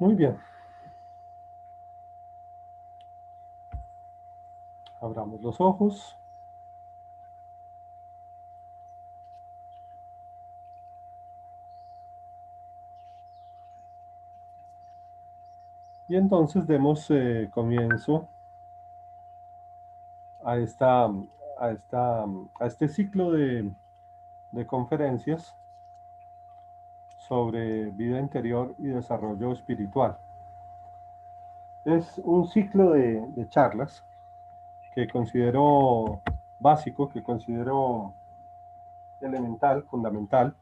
Muy bien. Abramos los ojos. Y entonces demos comienzo a, esta, a este ciclo de conferencias sobre vida interior y desarrollo espiritual. Es un ciclo de charlas que considero básico, que considero elemental, fundamental,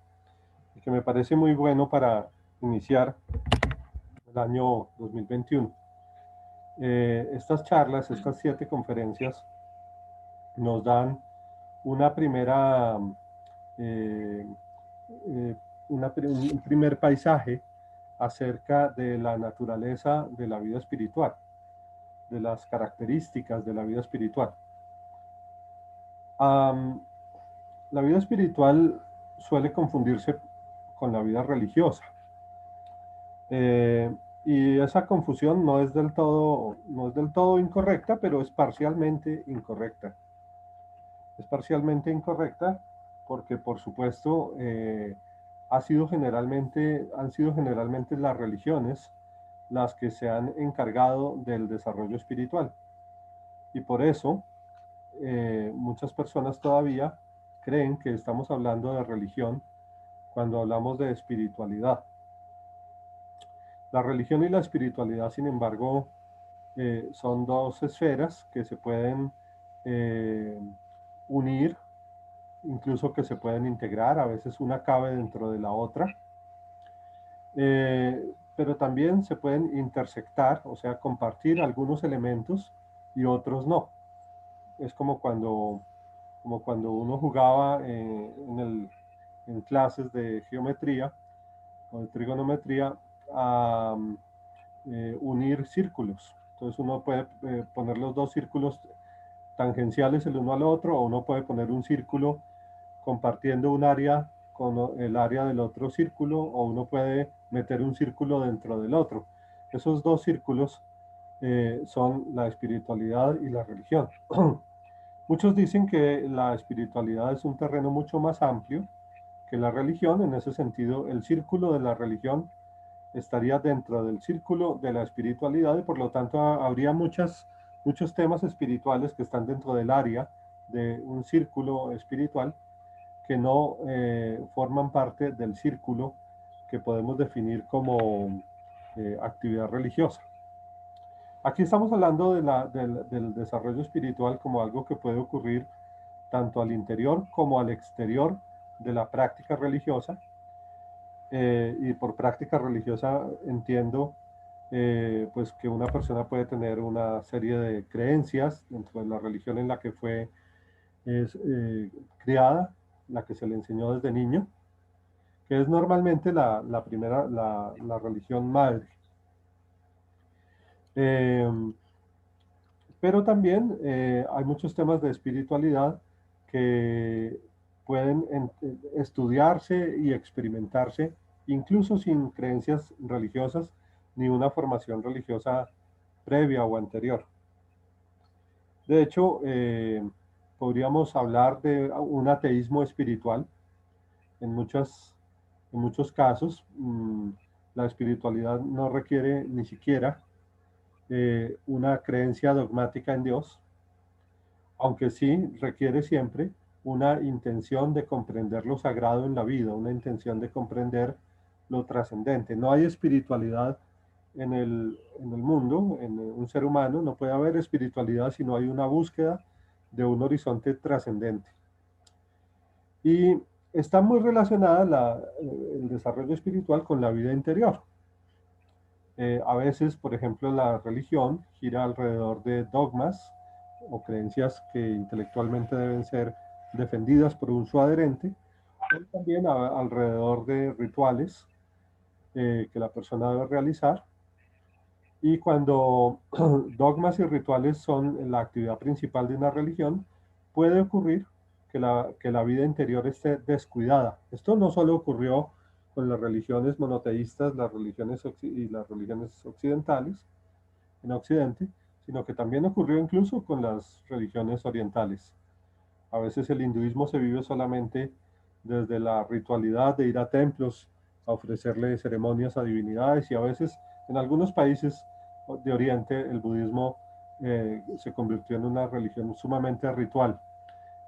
y que me parece muy bueno para iniciar el año 2021. Estas charlas, estas 7 conferencias, nos dan una primera, eh, eh, un primer paisaje acerca de la naturaleza de la vida espiritual, de las características de la vida espiritual. La vida espiritual suele confundirse con la vida religiosa. Y esa confusión no es del todo incorrecta, pero es parcialmente incorrecta. Es parcialmente incorrecta porque, por supuesto, han sido generalmente las religiones las que se han encargado del desarrollo espiritual. Y por eso muchas personas todavía creen que estamos hablando de religión cuando hablamos de espiritualidad. La religión y la espiritualidad, sin embargo, son dos esferas que se pueden eh, unir, incluso que se pueden integrar, a veces una cabe dentro de la otra, pero también se pueden intersectar, o sea, compartir algunos elementos y otros no. Es como cuando uno jugaba en clases de geometría o de trigonometría a unir círculos. Entonces uno puede poner los dos círculos tangenciales el uno al otro, o uno puede poner un círculo compartiendo un área con el área del otro círculo, o uno puede meter un círculo dentro del otro. Esos dos círculos son la espiritualidad y la religión. Muchos dicen que la espiritualidad es un terreno mucho más amplio que la religión. En ese sentido, el círculo de la religión estaría dentro del círculo de la espiritualidad y por lo tanto habría muchos temas espirituales que están dentro del área de un círculo espiritual que no forman parte del círculo que podemos definir como actividad religiosa. Aquí estamos hablando del desarrollo espiritual como algo que puede ocurrir tanto al interior como al exterior de la práctica religiosa. Y por práctica religiosa entiendo pues que una persona puede tener una serie de creencias dentro de la religión en la que fue criada, la que se le enseñó desde niño, que es normalmente la religión madre. Eh, pero también hay muchos temas de espiritualidad que pueden estudiarse y experimentarse incluso sin creencias religiosas ni una formación religiosa previa o anterior. De hecho, podríamos hablar de un ateísmo espiritual. En, en muchos casos, la espiritualidad no requiere ni siquiera una creencia dogmática en Dios, aunque sí requiere siempre una intención de comprender lo sagrado en la vida, una intención de comprender lo trascendente. No hay espiritualidad en el mundo, en un ser humano, no puede haber espiritualidad si no hay una búsqueda de un horizonte trascendente. Y está muy relacionada el desarrollo espiritual con la vida interior. A veces, por ejemplo, la religión gira alrededor de dogmas o creencias que intelectualmente deben ser defendidas por un su adherente, pero también alrededor de rituales que la persona debe realizar. Y cuando dogmas y rituales son la actividad principal de una religión, puede ocurrir que la vida interior esté descuidada. Esto no solo ocurrió con las religiones monoteístas, y las religiones occidentales, en Occidente, sino que también ocurrió incluso con las religiones orientales. A veces el hinduismo se vive solamente desde la ritualidad de ir a templos a ofrecerle ceremonias a divinidades, y a veces en algunos países de Oriente el budismo se convirtió en una religión sumamente ritual,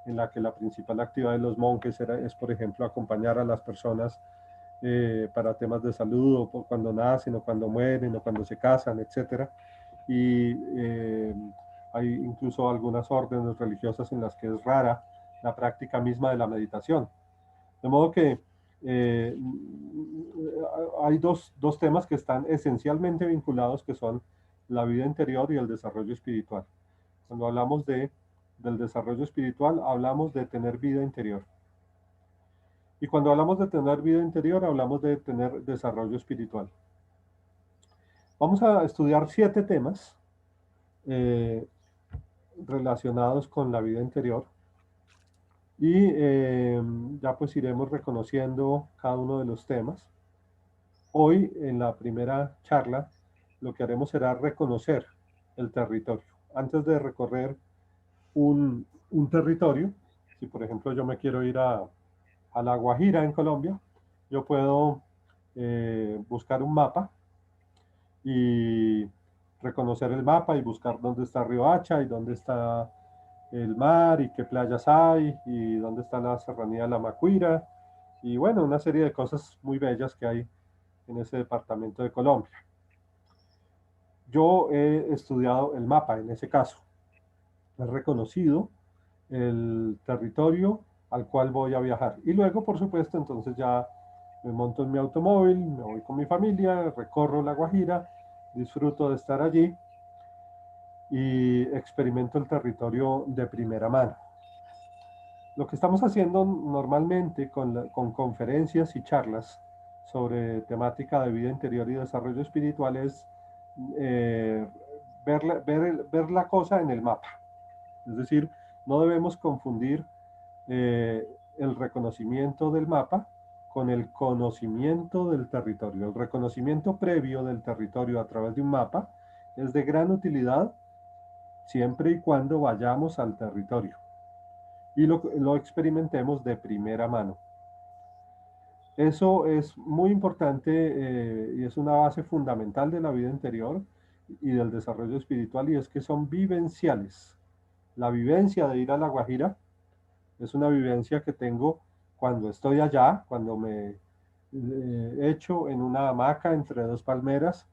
en la que la principal actividad de los monjes es, por ejemplo, acompañar a las personas para temas de salud, o cuando nacen, o cuando mueren, o cuando se casan, etcétera. Y hay incluso algunas órdenes religiosas en las que es rara la práctica misma de la meditación. De modo que eh, hay dos temas que están esencialmente vinculados, que son la vida interior y el desarrollo espiritual. Cuando hablamos del desarrollo espiritual, hablamos de tener vida interior. Y cuando hablamos de tener vida interior, hablamos de tener desarrollo espiritual. Vamos a estudiar 7 temas eh, relacionados con la vida interior, y ya pues iremos reconociendo cada uno de los temas. Hoy, en la primera charla, lo que haremos será reconocer el territorio. Antes de recorrer un territorio, si por ejemplo yo me quiero ir a La Guajira en Colombia, yo puedo buscar un mapa y reconocer el mapa y buscar dónde está Riohacha y dónde está el mar y qué playas hay y dónde está la serranía de la Macuira, y bueno, una serie de cosas muy bellas que hay en ese departamento de Colombia. Yo he estudiado el mapa en ese caso, he reconocido el territorio al cual voy a viajar, y luego, por supuesto, entonces ya me monto en mi automóvil, me voy con mi familia, recorro La Guajira, disfruto de estar allí y experimento el territorio de primera mano. Lo que estamos haciendo normalmente con conferencias y charlas sobre temática de vida interior y desarrollo espiritual es eh, ver la cosa en el mapa. Es decir, no debemos confundir eh, el reconocimiento del mapa con el conocimiento del territorio. El reconocimiento previo del territorio a través de un mapa es de gran utilidad siempre y cuando vayamos al territorio y lo experimentemos de primera mano. Eso es muy importante y es una base fundamental de la vida interior y del desarrollo espiritual, y es que son vivenciales. La vivencia de ir a La Guajira es una vivencia que tengo cuando estoy allá, cuando me echo en una hamaca entre 2 palmeras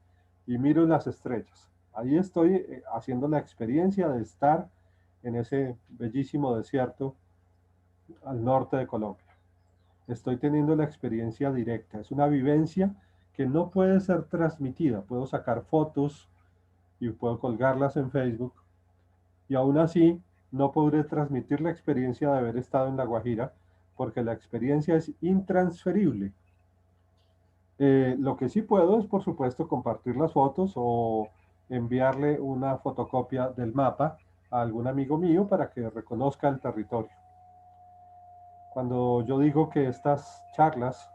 y miro las estrellas. Ahí estoy haciendo la experiencia de estar en ese bellísimo desierto al norte de Colombia. Estoy teniendo la experiencia directa. Es una vivencia que no puede ser transmitida. Puedo sacar fotos y puedo colgarlas en Facebook, y aún así no podré transmitir la experiencia de haber estado en La Guajira, porque la experiencia es intransferible. Lo que sí puedo es, por supuesto, compartir las fotos o enviarle una fotocopia del mapa a algún amigo mío para que reconozca el territorio. Cuando yo digo que estas charlas,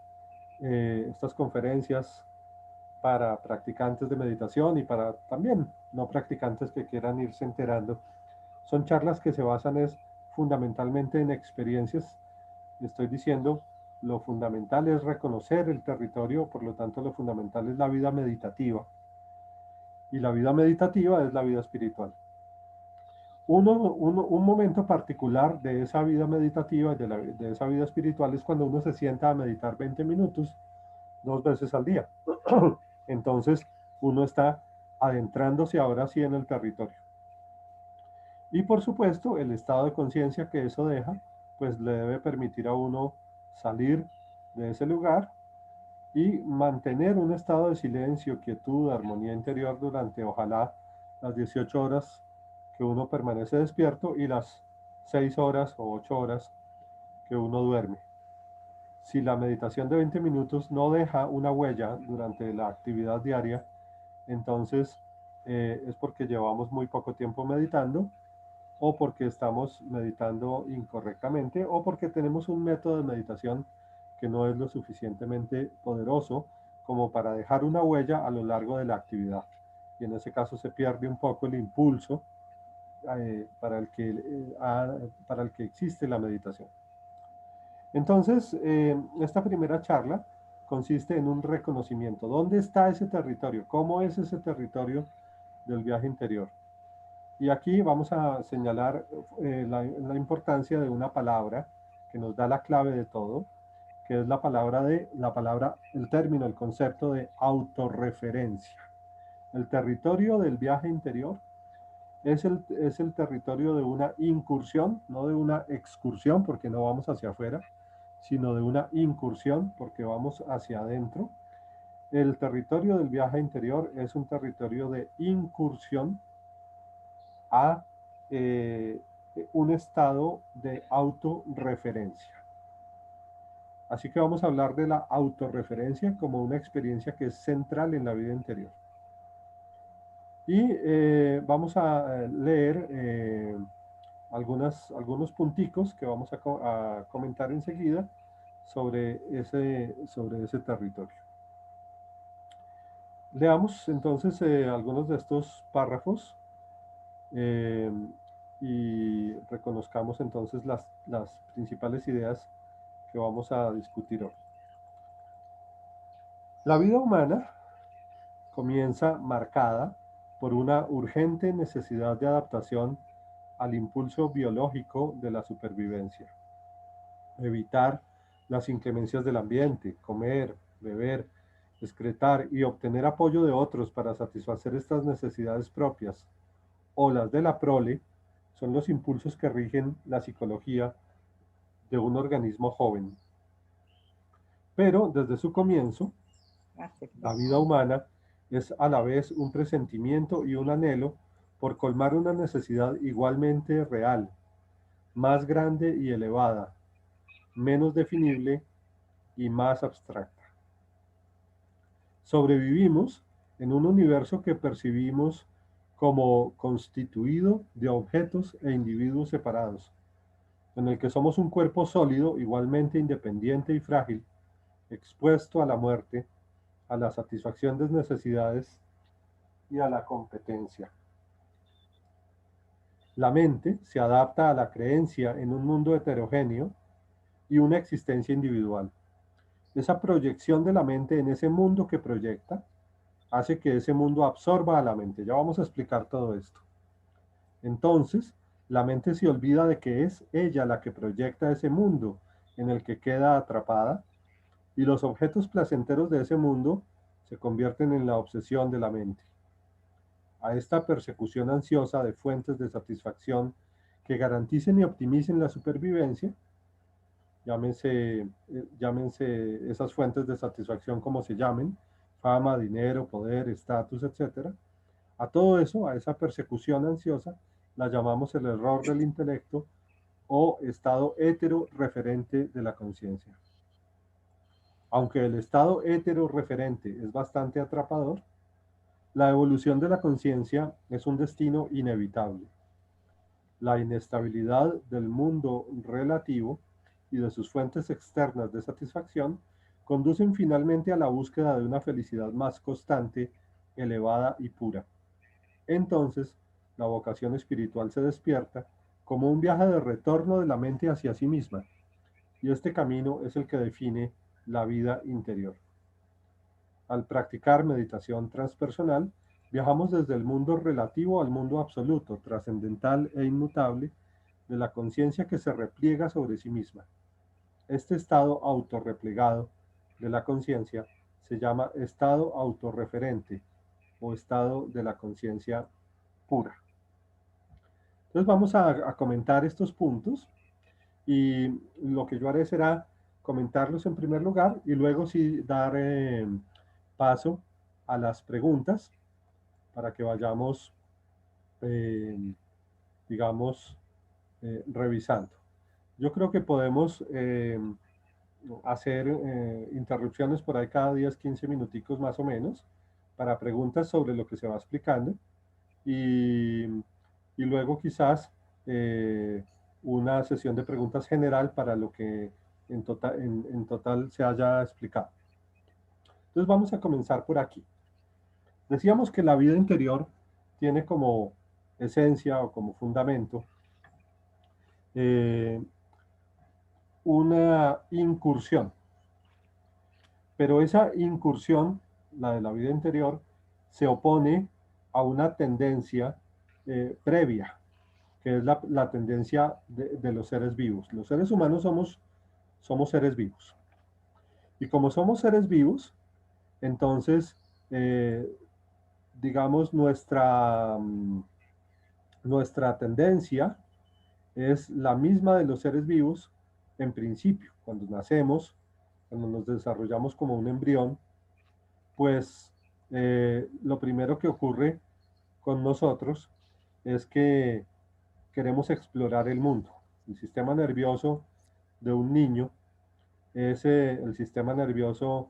estas conferencias para practicantes de meditación y para también no practicantes que quieran irse enterando, son charlas que se basan fundamentalmente en experiencias. Estoy diciendo, lo fundamental es reconocer el territorio, por lo tanto lo fundamental es la vida meditativa, y la vida meditativa es la vida espiritual. Un momento particular de esa vida meditativa y de esa vida espiritual es cuando uno se sienta a meditar 20 minutos 2 veces al día. Entonces uno está adentrándose ahora sí en el territorio. Y por supuesto, el estado de conciencia que eso deja, pues le debe permitir a uno salir de ese lugar y mantener un estado de silencio, quietud, armonía interior durante, ojalá, las 18 horas que uno permanece despierto y las 6 horas o 8 horas que uno duerme. Si la meditación de 20 minutos no deja una huella durante la actividad diaria, entonces es porque llevamos muy poco tiempo meditando, o porque estamos meditando incorrectamente, o porque tenemos un método de meditación que no es lo suficientemente poderoso como para dejar una huella a lo largo de la actividad. Y en ese caso se pierde un poco el impulso para el que existe la meditación. Entonces, esta primera charla consiste en un reconocimiento. ¿Dónde está ese territorio? ¿Cómo es ese territorio del viaje interior? Y aquí vamos a señalar la importancia de una palabra que nos da la clave de todo, que es el término, el concepto de autorreferencia. El territorio del viaje interior es el territorio de una incursión, no de una excursión, porque no vamos hacia afuera, sino de una incursión, porque vamos hacia adentro. El territorio del viaje interior es un territorio de incursión a un estado de autorreferencia. Así que vamos a hablar de la autorreferencia como una experiencia que es central en la vida interior. Y vamos a leer algunos punticos que vamos a comentar enseguida sobre ese territorio. Leamos entonces algunos de estos párrafos y reconozcamos entonces las principales ideas que vamos a discutir hoy. La vida humana comienza marcada por una urgente necesidad de adaptación al impulso biológico de la supervivencia. Evitar las inclemencias del ambiente, comer, beber, excretar y obtener apoyo de otros para satisfacer estas necesidades propias o las de la prole son los impulsos que rigen la psicología de un organismo joven. Pero desde su comienzo, la vida humana es a la vez un presentimiento y un anhelo por colmar una necesidad igualmente real, más grande y elevada, menos definible y más abstracta. Sobrevivimos en un universo que percibimos como constituido de objetos e individuos separados, en el que somos un cuerpo sólido, igualmente independiente y frágil, expuesto a la muerte, a la satisfacción de necesidades y a la competencia. La mente se adapta a la creencia en un mundo heterogéneo y una existencia individual. Esa proyección de la mente en ese mundo que proyecta hace que ese mundo absorba a la mente. Ya vamos a explicar todo esto. Entonces, la mente se olvida de que es ella la que proyecta ese mundo en el que queda atrapada y los objetos placenteros de ese mundo se convierten en la obsesión de la mente. A esta persecución ansiosa de fuentes de satisfacción que garanticen y optimicen la supervivencia, llámense esas fuentes de satisfacción como se llamen, fama, dinero, poder, estatus, etc. A todo eso, a esa persecución ansiosa, la llamamos el error del intelecto o estado hetero-referente de la conciencia. Aunque el estado hetero-referente es bastante atrapador, la evolución de la conciencia es un destino inevitable. La inestabilidad del mundo relativo y de sus fuentes externas de satisfacción conducen finalmente a la búsqueda de una felicidad más constante, elevada y pura. Entonces, la vocación espiritual se despierta como un viaje de retorno de la mente hacia sí misma, y este camino es el que define la vida interior. Al practicar meditación transpersonal, viajamos desde el mundo relativo al mundo absoluto, trascendental e inmutable, de la conciencia que se repliega sobre sí misma. Este estado autorreplegado de la conciencia se llama estado autorreferente o estado de la conciencia pura. Entonces vamos a comentar estos puntos y lo que yo haré será comentarlos en primer lugar y luego sí dar paso a las preguntas para que vayamos, digamos, revisando. Yo creo que podemos hacer interrupciones por ahí cada 10, 15 minuticos más o menos para preguntas sobre lo que se va explicando y, luego quizás una sesión de preguntas general para lo que en total se haya explicado. Entonces vamos a comenzar por aquí. Decíamos que la vida interior tiene como esencia o como fundamento una incursión. Pero esa incursión, la de la vida interior, se opone a una tendencia previa, que es la tendencia de los seres vivos. Los seres humanos somos seres vivos. Y como somos seres vivos, entonces, digamos, nuestra tendencia es la misma de los seres vivos en principio. Cuando nacemos, cuando nos desarrollamos como un embrión, pues lo primero que ocurre con nosotros es que queremos explorar el mundo. El sistema nervioso de un niño es el sistema nervioso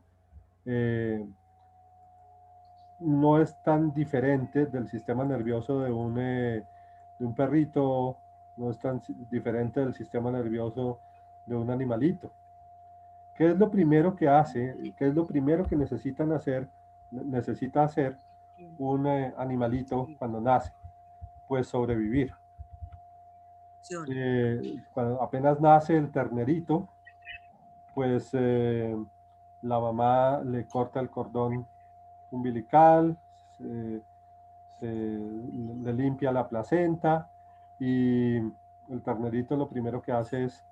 no es tan diferente del sistema nervioso de un perrito, no es tan diferente del sistema nervioso de un animalito. ¿Qué es lo primero que hace? ¿Qué es lo primero que necesita hacer un animalito cuando nace? Pues sobrevivir. Cuando apenas nace el ternerito, pues la mamá le corta el cordón umbilical, le limpia la placenta y el ternerito lo primero que hace es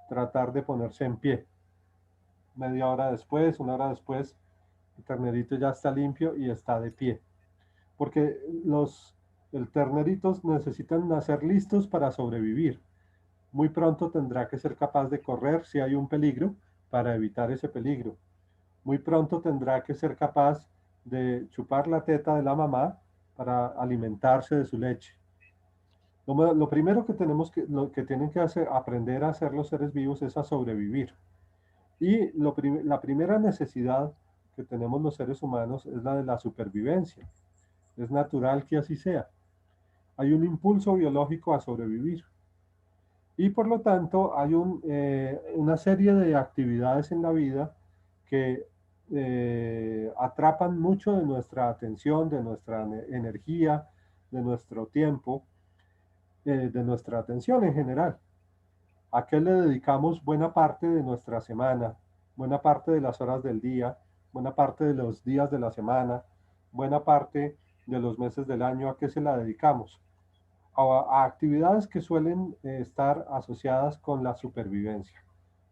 tratar de ponerse en pie. Media hora después, una hora después, el ternerito ya está limpio y está de pie. Porque el terneritos necesitan nacer listos para sobrevivir. Muy pronto tendrá que ser capaz de correr si hay un peligro para evitar ese peligro. Muy pronto tendrá que ser capaz de chupar la teta de la mamá para alimentarse de su leche. Lo primero lo que tienen que aprender a hacer los seres vivos es a sobrevivir. Y la primera necesidad que tenemos los seres humanos es la de la supervivencia. Es natural que así sea. Hay un impulso biológico a sobrevivir. Y por lo tanto hay una serie de actividades en la vida que atrapan mucho de nuestra atención, de nuestra energía, de nuestro tiempo, de nuestra atención en general. ¿A qué le dedicamos buena parte de nuestra semana, buena parte de las horas del día, buena parte de los días de la semana, buena parte de los meses del año? ¿A qué se la dedicamos? A actividades que suelen estar asociadas con la supervivencia.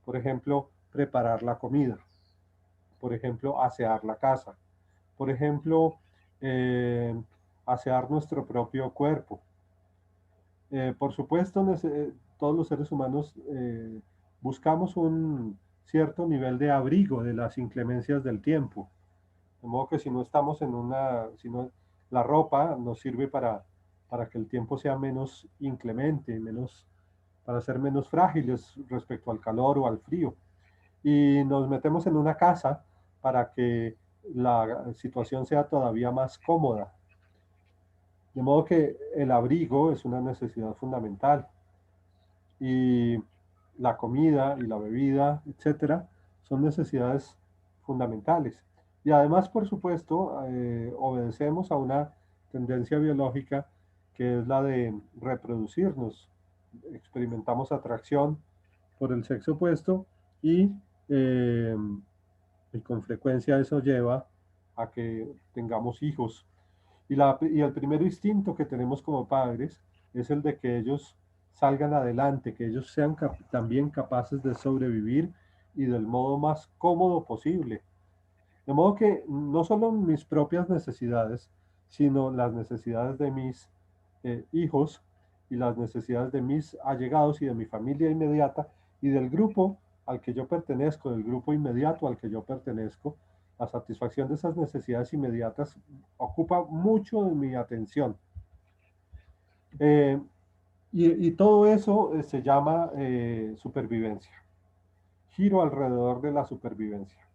Por ejemplo, preparar la comida. Por ejemplo, asear la casa. Por ejemplo, asear nuestro propio cuerpo. Por supuesto, todos los seres humanos buscamos un cierto nivel de abrigo de las inclemencias del tiempo. De modo que si no estamos si no, la ropa nos sirve para que el tiempo sea menos inclemente, para ser menos frágiles respecto al calor o al frío. Y nos metemos en una casa para que la situación sea todavía más cómoda. De modo que el abrigo es una necesidad fundamental. Y la comida y la bebida, etcétera, son necesidades fundamentales. Y además, por supuesto, obedecemos a una tendencia biológica que es la de reproducirnos. Experimentamos atracción por el sexo opuesto y, eh, y con frecuencia eso lleva a que tengamos hijos. Y el primer instinto que tenemos como padres es el de que ellos salgan adelante, que ellos sean también capaces de sobrevivir y del modo más cómodo posible. De modo que no solo mis propias necesidades, sino las necesidades de mis hijos y las necesidades de mis allegados y de mi familia inmediata y del grupo al que yo pertenezco, del grupo inmediato al que yo pertenezco, la satisfacción de esas necesidades inmediatas ocupa mucho de mi atención. Eh, y todo eso se llama supervivencia. Giro alrededor de la supervivencia.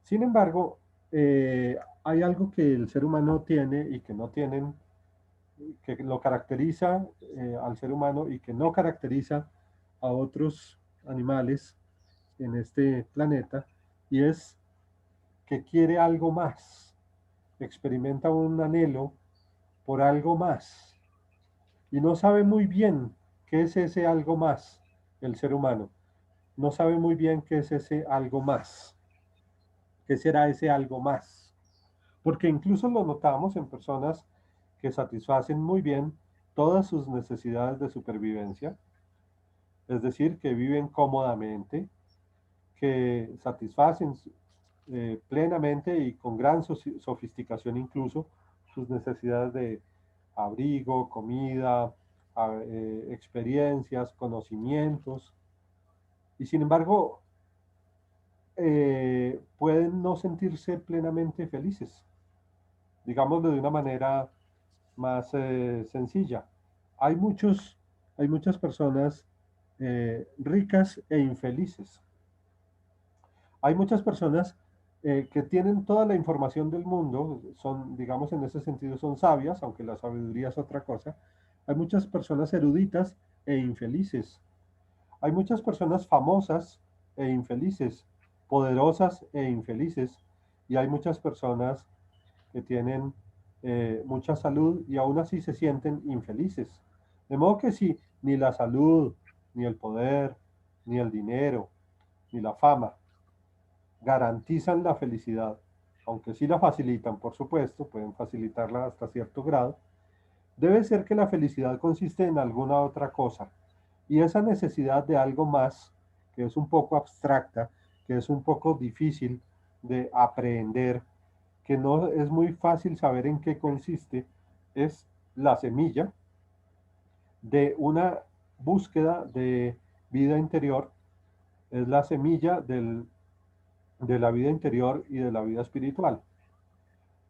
Sin embargo, hay algo que el ser humano tiene y que no tienen, que lo caracteriza al ser humano y que no caracteriza a otros animales, en este planeta, y es que quiere algo más, experimenta un anhelo por algo más, y no sabe muy bien qué es ese algo más, el ser humano. No sabe muy bien qué es ese algo más, qué será ese algo más. Porque incluso lo notamos en personas que satisfacen muy bien todas sus necesidades de supervivencia, es decir, que viven cómodamente, que satisfacen plenamente y con gran sofisticación incluso sus necesidades de abrigo, comida, experiencias, conocimientos, y sin embargo pueden no sentirse plenamente felices, digámoslo de una manera más sencilla. Hay, muchos, hay muchas personas ricas e infelices. Hay muchas personas que tienen toda la información del mundo, son, digamos, en ese sentido son sabias, aunque la sabiduría es otra cosa. Hay muchas personas eruditas e infelices. Hay muchas personas famosas e infelices, poderosas e infelices, y hay muchas personas que tienen mucha salud y aún así se sienten infelices. De modo que si ni la salud, ni el poder, ni el dinero, ni la fama garantizan la felicidad, aunque sí la facilitan, por supuesto, pueden facilitarla hasta cierto grado, debe ser que la felicidad consiste en alguna otra cosa. Y esa necesidad de algo más, que es un poco abstracta, que es un poco difícil de aprender, que no es muy fácil saber en qué consiste, es la semilla de una búsqueda de vida interior, es la semilla de la vida interior y de la vida espiritual.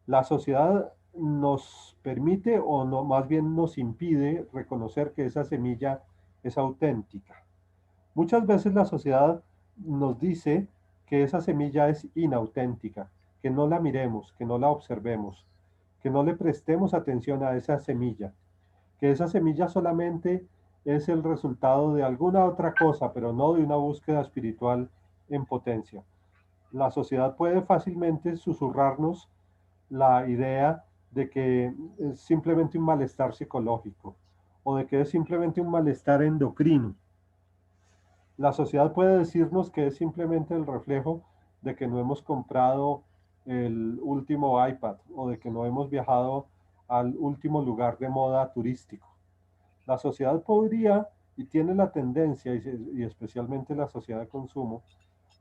La sociedad nos permite o no, más bien nos impide reconocer que esa semilla es auténtica. Muchas veces la sociedad nos dice que esa semilla es inauténtica, que no la miremos, que no la observemos, que no le prestemos atención a esa semilla, que esa semilla solamente es el resultado de alguna otra cosa, pero no de una búsqueda espiritual en potencia. La sociedad puede fácilmente susurrarnos la idea de que es simplemente un malestar psicológico o de que es simplemente un malestar endocrino. La sociedad puede decirnos que es simplemente el reflejo de que no hemos comprado el último iPad o de que no hemos viajado al último lugar de moda turístico. La sociedad podría y tiene la tendencia, y especialmente la sociedad de consumo,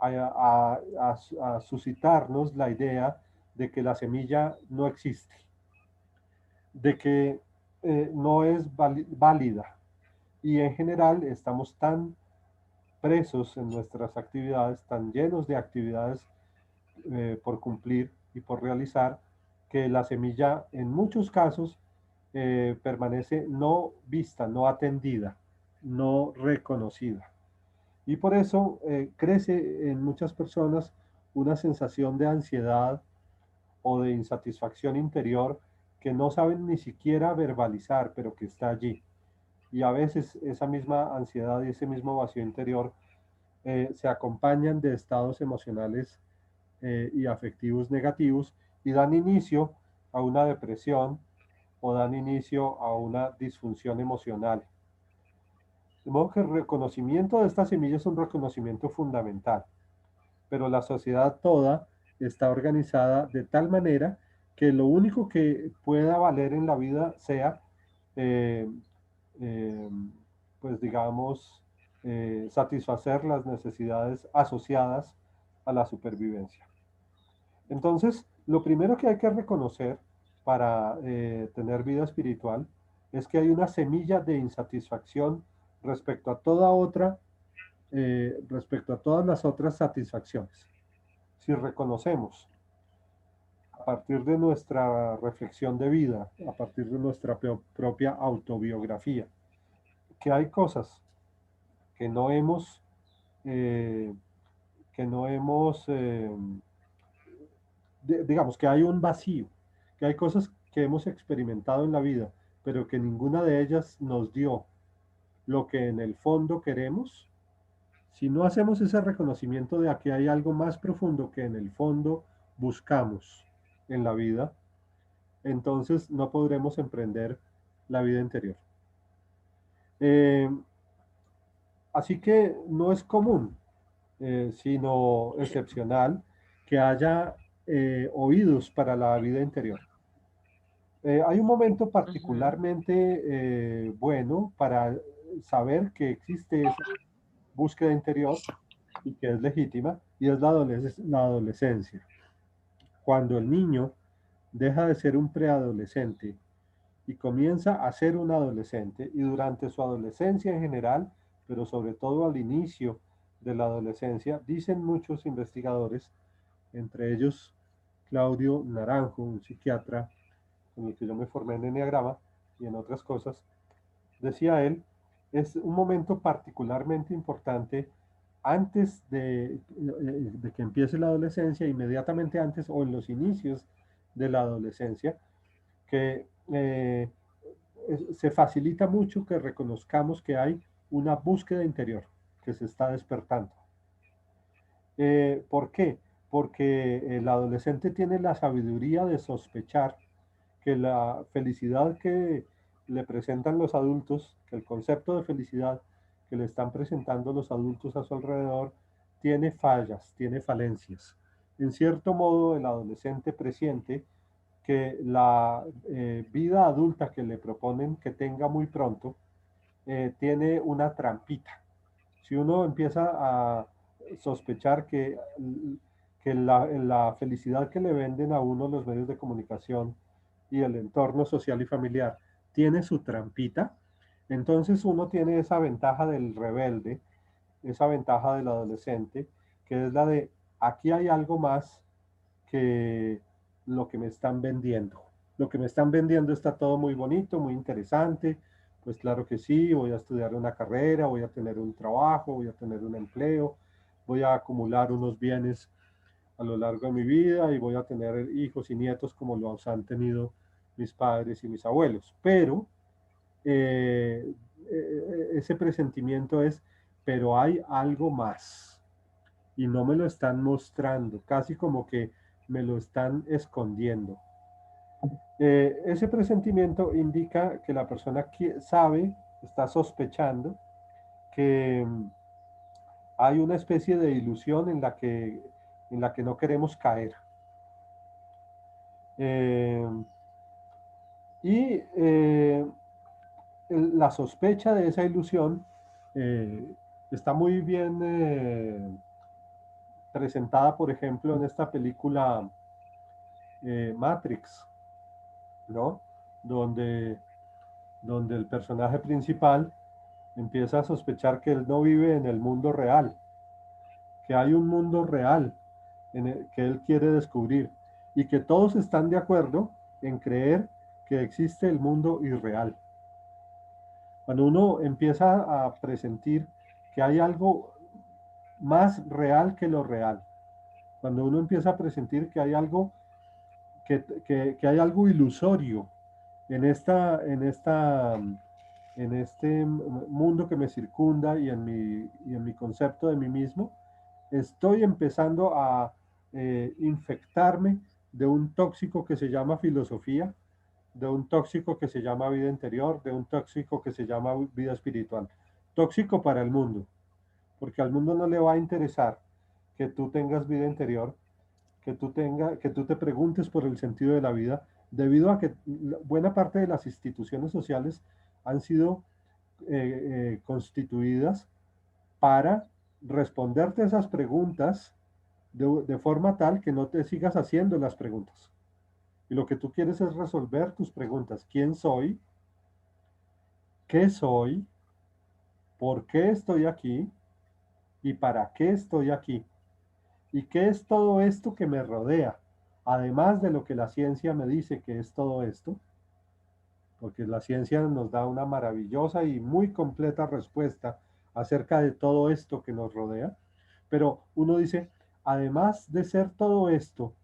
a suscitarnos la idea de que la semilla no existe, de que no es válida. Y en general estamos tan presos en nuestras actividades, tan llenos de actividades por cumplir y por realizar, que la semilla en muchos casos permanece no vista, no atendida, no reconocida. Y por eso crece en muchas personas una sensación de ansiedad o de insatisfacción interior que no saben ni siquiera verbalizar, pero que está allí. Y a veces esa misma ansiedad y ese mismo vacío interior se acompañan de estados emocionales y afectivos negativos y dan inicio a una depresión o dan inicio a una disfunción emocional. De modo que el reconocimiento de esta semilla es un reconocimiento fundamental, pero la sociedad toda está organizada de tal manera que lo único que pueda valer en la vida sea, eh, eh, pues digamos, satisfacer las necesidades asociadas a la supervivencia. Entonces, lo primero que hay que reconocer para tener vida espiritual es que hay una semilla de insatisfacción respecto a toda otra, respecto a todas las otras satisfacciones. Si reconocemos a partir de nuestra reflexión de vida, a partir de nuestra propia autobiografía, que hay cosas que no hemos, eh, que no hemos digamos que hay un vacío, que hay cosas que hemos experimentado en la vida, pero que ninguna de ellas nos dio lo que en el fondo queremos. Si no hacemos ese reconocimiento de que hay algo más profundo que en el fondo buscamos en la vida, entonces no podremos emprender la vida interior. Eh, Así que no es común, sino excepcional, que haya oídos para la vida interior. Hay un momento Ujú. particularmente bueno para saber que existe esa búsqueda interior y que es legítima, y es la adolescencia. Cuando el niño deja de ser un preadolescente y comienza a ser un adolescente, y durante su adolescencia en general, pero sobre todo al inicio de la adolescencia, dicen muchos investigadores, entre ellos Claudio Naranjo, un psiquiatra con el que yo me formé en Enneagrama y en otras cosas, decía él, es un momento particularmente importante antes de que empiece la adolescencia, inmediatamente antes o en los inicios de la adolescencia, que se facilita mucho que reconozcamos que hay una búsqueda interior que se está despertando. ¿Por qué? Porque el adolescente tiene la sabiduría de sospechar que la felicidad que le presentan los adultos, que el concepto de felicidad que le están presentando los adultos a su alrededor, tiene fallas, tiene falencias. En cierto modo, el adolescente presiente que la vida adulta que le proponen que tenga muy pronto tiene una trampita. Si uno empieza a sospechar que la felicidad que le venden a uno los medios de comunicación y el entorno social y familiar tiene su trampita, entonces uno tiene esa ventaja del rebelde, esa ventaja del adolescente, que es la de aquí hay algo más que lo que me están vendiendo. Lo que me están vendiendo está todo muy bonito, muy interesante. Pues claro que sí, voy a estudiar una carrera, voy a tener un trabajo, voy a tener un empleo, voy a acumular unos bienes a lo largo de mi vida y voy a tener hijos y nietos como los han tenido mis padres y mis abuelos. Pero ese presentimiento es, pero hay algo más y no me lo están mostrando, casi como que me lo están escondiendo. Ese presentimiento indica que la persona sabe, está sospechando que hay una especie de ilusión en la que no queremos caer. Eh, y la sospecha de esa ilusión eh, está muy bien presentada, por ejemplo, en esta película Matrix, ¿no? Donde, donde el personaje principal empieza a sospechar que él no vive en el mundo real, que hay un mundo real en el que él quiere descubrir y que todos están de acuerdo en creer que existe el mundo irreal. Cuando uno empieza a presentir que hay algo más real que lo real, cuando uno empieza a presentir que hay algo que hay algo ilusorio en este mundo que me circunda y en mi concepto de mí mismo, estoy empezando a infectarme de un tóxico que se llama filosofía, de un tóxico que se llama vida interior, de un tóxico que se llama vida espiritual. Tóxico para el mundo, porque al mundo no le va a interesar que tú tengas vida interior, que tú te preguntes por el sentido de la vida, debido a que buena parte de las instituciones sociales han sido constituidas para responderte esas preguntas de forma tal que no te sigas haciendo las preguntas. Y lo que tú quieres es resolver tus preguntas. ¿Quién soy? ¿Qué soy? ¿Por qué estoy aquí? ¿Y para qué estoy aquí? ¿Y qué es todo esto que me rodea? Además de lo que la ciencia me dice que es todo esto, porque la ciencia nos da una maravillosa y muy completa respuesta acerca de todo esto que nos rodea, pero uno dice, además de ser todo esto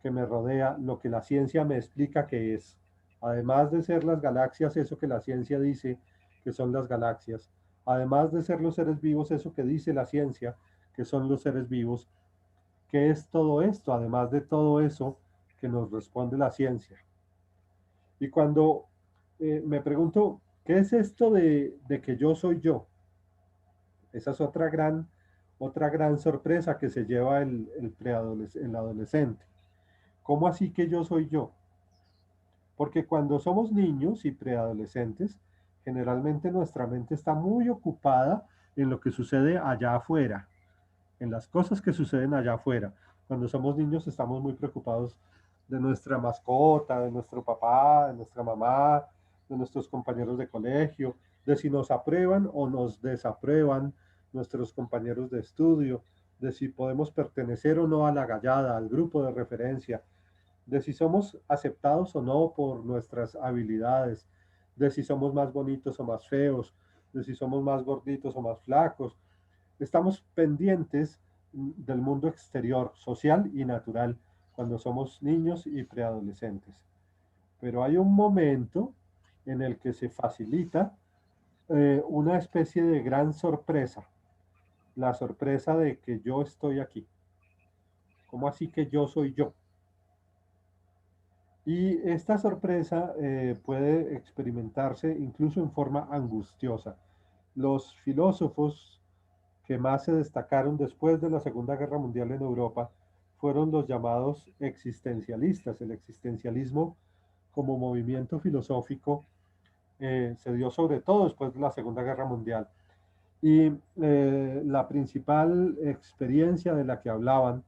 que me rodea, lo que la ciencia me explica que es, además de ser las galaxias, eso que la ciencia dice que son las galaxias, además de ser los seres vivos, eso que dice la ciencia, que son los seres vivos, ¿qué es todo esto? Además de todo eso que nos responde la ciencia. Y cuando me pregunto, ¿qué es esto de que yo soy yo? Esa es otra gran sorpresa que se lleva el adolescente. ¿Cómo así que yo soy yo? Porque cuando somos niños y preadolescentes, generalmente nuestra mente está muy ocupada en lo que sucede allá afuera, en las cosas que suceden allá afuera. Cuando somos niños estamos muy preocupados de nuestra mascota, de nuestro papá, de nuestra mamá, de nuestros compañeros de colegio, de si nos aprueban o nos desaprueban nuestros compañeros de estudio, de si podemos pertenecer o no a la gallada, al grupo de referencia, de si somos aceptados o no por nuestras habilidades, de si somos más bonitos o más feos, de si somos más gorditos o más flacos. Estamos pendientes del mundo exterior, social y natural, cuando somos niños y preadolescentes. Pero hay un momento en el que se facilita una especie de gran sorpresa, la sorpresa de que yo estoy aquí. ¿Cómo así que yo soy yo? Y esta sorpresa puede experimentarse incluso en forma angustiosa. Los filósofos que más se destacaron después de la Segunda Guerra Mundial en Europa fueron los llamados existencialistas. El existencialismo como movimiento filosófico se dio sobre todo después de la Segunda Guerra Mundial. Y la principal experiencia de la que hablaban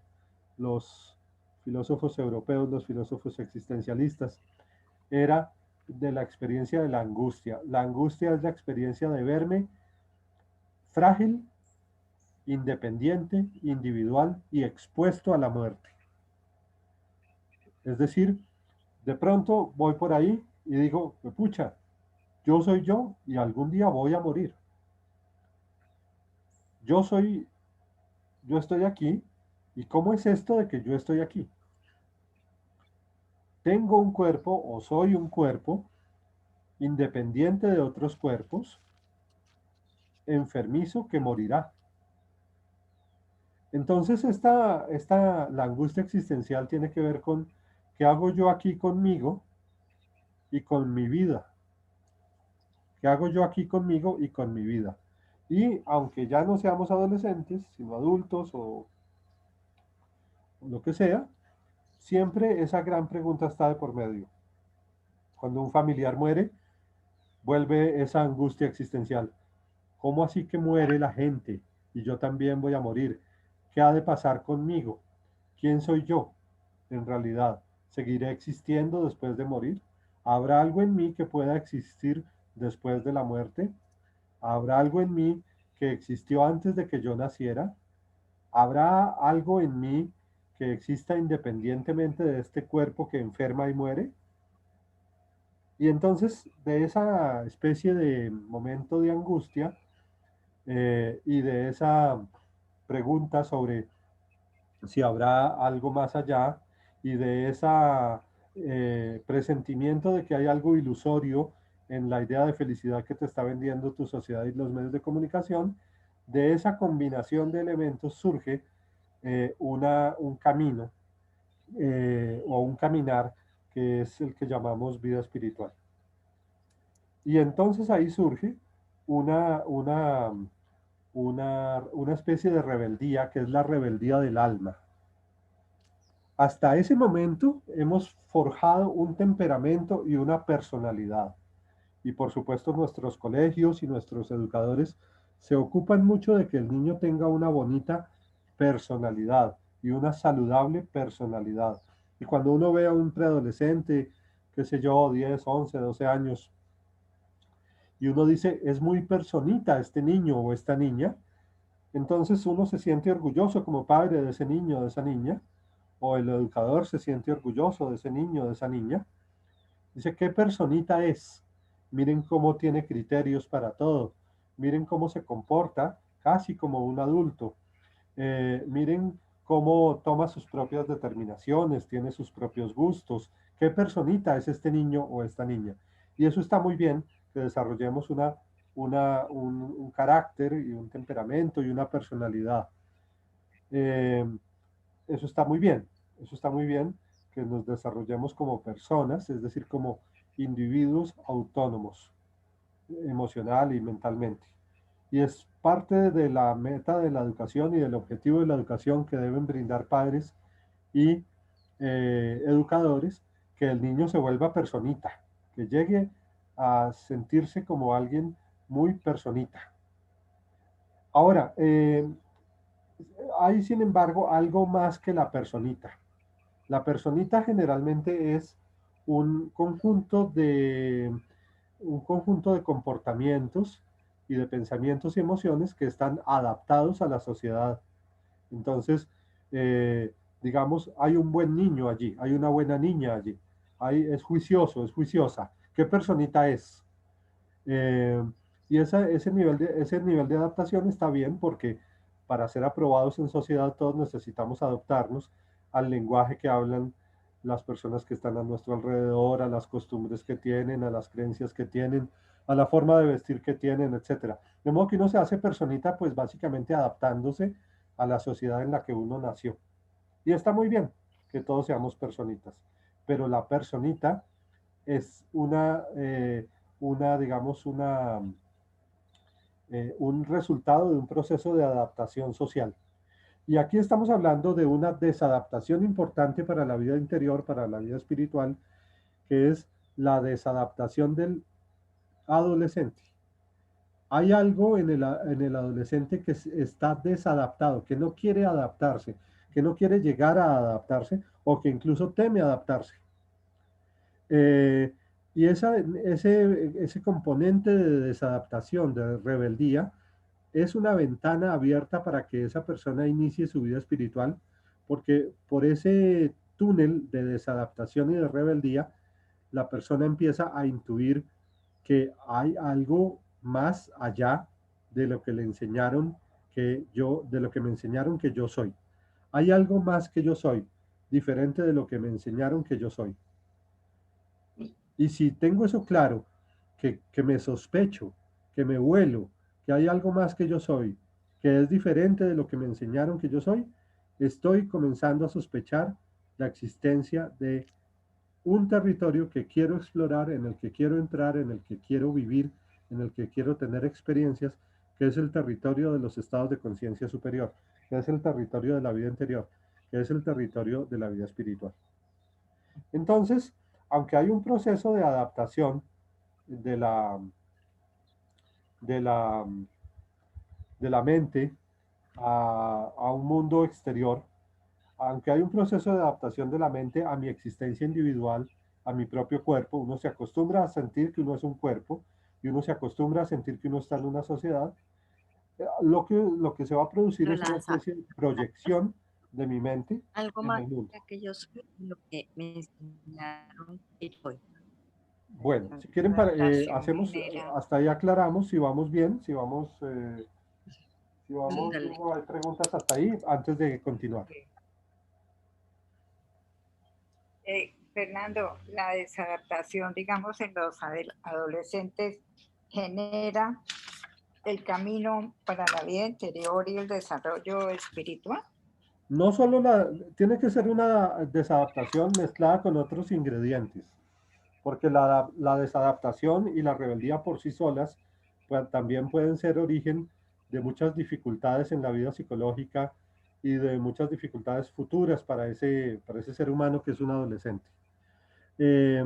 los filósofos europeos, los filósofos existencialistas, era de la experiencia de la angustia. La angustia es la experiencia de verme frágil, independiente, individual y expuesto a la muerte. Es decir, de pronto voy por ahí y digo, pucha, yo soy yo y algún día voy a morir. Yo soy, yo estoy aquí. ¿Y cómo es esto de que yo estoy aquí? Tengo un cuerpo o soy un cuerpo independiente de otros cuerpos, enfermizo que morirá. Entonces, la angustia existencial tiene que ver con qué hago yo aquí conmigo y con mi vida. ¿Qué hago yo aquí conmigo y con mi vida? Y aunque ya no seamos adolescentes, sino adultos o lo que sea, siempre esa gran pregunta está de por medio. Cuando un familiar muere, vuelve esa angustia existencial. ¿Cómo así que muere la gente y yo también voy a morir? ¿Qué ha de pasar conmigo? ¿Quién soy yo en realidad? ¿Seguiré existiendo después de morir? ¿Habrá algo en mí que pueda existir después de la muerte? ¿Habrá algo en mí que existió antes de que yo naciera? ¿Habrá algo en mí que exista independientemente de este cuerpo que enferma y muere? Y entonces, de esa especie de momento de angustia y de esa pregunta sobre si habrá algo más allá y de ese presentimiento de que hay algo ilusorio en la idea de felicidad que te está vendiendo tu sociedad y los medios de comunicación, de esa combinación de elementos surge un camino o un caminar que es el que llamamos vida espiritual. Y entonces ahí surge una, una, una especie de rebeldía que es la rebeldía del alma. Hasta ese momento hemos forjado un temperamento y una personalidad. Y por supuesto nuestros colegios y nuestros educadores se ocupan mucho de que el niño tenga una bonita personalidad y una saludable personalidad. Y cuando uno ve a un preadolescente, qué sé yo, 10, 11, 12 años, y uno dice, es muy personita este niño o esta niña, entonces uno se siente orgulloso como padre de ese niño o de esa niña, o el educador se siente orgulloso de ese niño o de esa niña. Dice, ¿qué personita es? Miren cómo tiene criterios para todo. Miren cómo se comporta casi como un adulto. Miren cómo toma sus propias determinaciones, tiene sus propios gustos. ¿Qué personita es este niño o esta niña? Y eso está muy bien, que desarrollemos un carácter y un temperamento y una personalidad. Eso está muy bien, eso está muy bien, que nos desarrollemos como personas, es decir, como individuos autónomos, emocional y mentalmente. Y es parte de la meta de la educación y del objetivo de la educación que deben brindar padres y educadores, que el niño se vuelva personita, que llegue a sentirse como alguien muy personita. Ahora, hay sin embargo algo más que la personita. La personita generalmente es un conjunto de, un conjunto de comportamientos y de pensamientos y emociones que están adaptados a la sociedad. Entonces, eh, digamos, hay un buen niño allí, hay una buena niña allí, es juicioso, es juiciosa. ¿Qué personita es? Eh, y ese nivel de adaptación está bien porque para ser aprobados en sociedad todos necesitamos adaptarnos al lenguaje que hablan las personas que están a nuestro alrededor, a las costumbres que tienen, a las creencias que tienen, a la forma de vestir que tienen, etcétera. De modo que uno se hace personita, pues básicamente adaptándose a la sociedad en la que uno nació. Y está muy bien que todos seamos personitas, pero la personita es digamos, un resultado de un proceso de adaptación social. Y aquí estamos hablando de una desadaptación importante para la vida interior, para la vida espiritual, que es la desadaptación del adolescente. Hay algo en el adolescente que está desadaptado, que no quiere adaptarse, que no quiere llegar a adaptarse o que incluso teme adaptarse. Eh, y ese componente de desadaptación, de rebeldía, es una ventana abierta para que esa persona inicie su vida espiritual, porque por ese túnel de desadaptación y de rebeldía, la persona empieza a intuir que hay algo más allá de lo que le enseñaron de lo que me enseñaron que yo soy. Hay algo más que yo soy, diferente de lo que me enseñaron que yo soy. Y si tengo eso claro, que me sospecho, que me huelo, que hay algo más que yo soy, que es diferente de lo que me enseñaron que yo soy, estoy comenzando a sospechar la existencia de un territorio que quiero explorar, en el que quiero entrar, en el que quiero vivir, en el que quiero tener experiencias, que es el territorio de los estados de conciencia superior, que es el territorio de la vida interior, que es el territorio de la vida espiritual. Entonces, aunque hay un proceso de adaptación de la, de la, de la mente a un mundo exterior, aunque hay un proceso de adaptación de la mente a mi existencia individual, a mi propio cuerpo, uno se acostumbra a sentir que uno es un cuerpo y uno se acostumbra a sentir que uno está en una sociedad, lo que se va a producir Pero es una especie de proyección de mi mente algo en más el mundo. que yo soy, lo que me enseñaron que yo soy. Bueno, La si quieren, adaptación hacemos, genera, hasta ahí aclaramos si vamos bien, si vamos, dale, hay preguntas hasta ahí antes de continuar. Fernando, la desadaptación, digamos, en los adolescentes genera el camino para la vida interior y el desarrollo espiritual. No solo tiene que ser una desadaptación mezclada con otros ingredientes, porque la desadaptación y la rebeldía por sí solas pues, también pueden ser origen de muchas dificultades en la vida psicológica y de muchas dificultades futuras para ese ser humano que es un adolescente. Eh,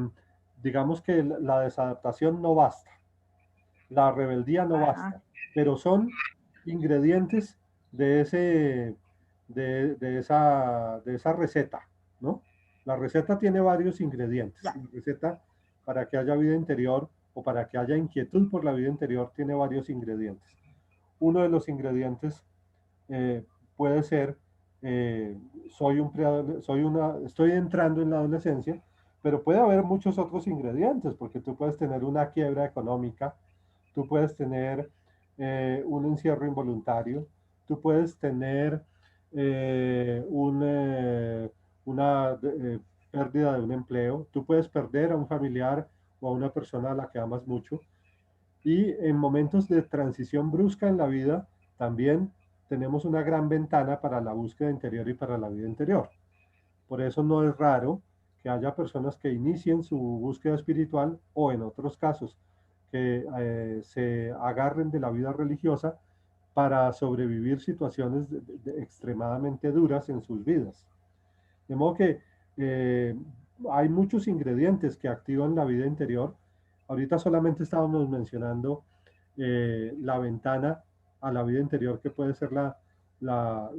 digamos que la desadaptación no basta, la rebeldía no Ajá. basta, pero son ingredientes de, ese, de esa receta, ¿no? La receta tiene varios ingredientes. Ya. La receta para que haya vida interior o para que haya inquietud por la vida interior tiene varios ingredientes. Uno de los ingredientes eh, puede ser, eh, estoy entrando en la adolescencia, pero puede haber muchos otros ingredientes, porque tú puedes tener una quiebra económica, tú puedes tener un encierro involuntario, tú puedes tener eh, un, eh, una pérdida de un empleo, tú puedes perder a un familiar o a una persona a la que amas mucho. Y en momentos de transición brusca en la vida, también tenemos una gran ventana para la búsqueda interior y para la vida interior. Por eso no es raro que haya personas que inicien su búsqueda espiritual o en otros casos que se agarren de la vida religiosa para sobrevivir situaciones extremadamente duras en sus vidas. De modo que eh, hay muchos ingredientes que activan la vida interior. Ahorita solamente estábamos mencionando la ventana a la vida interior que puede ser la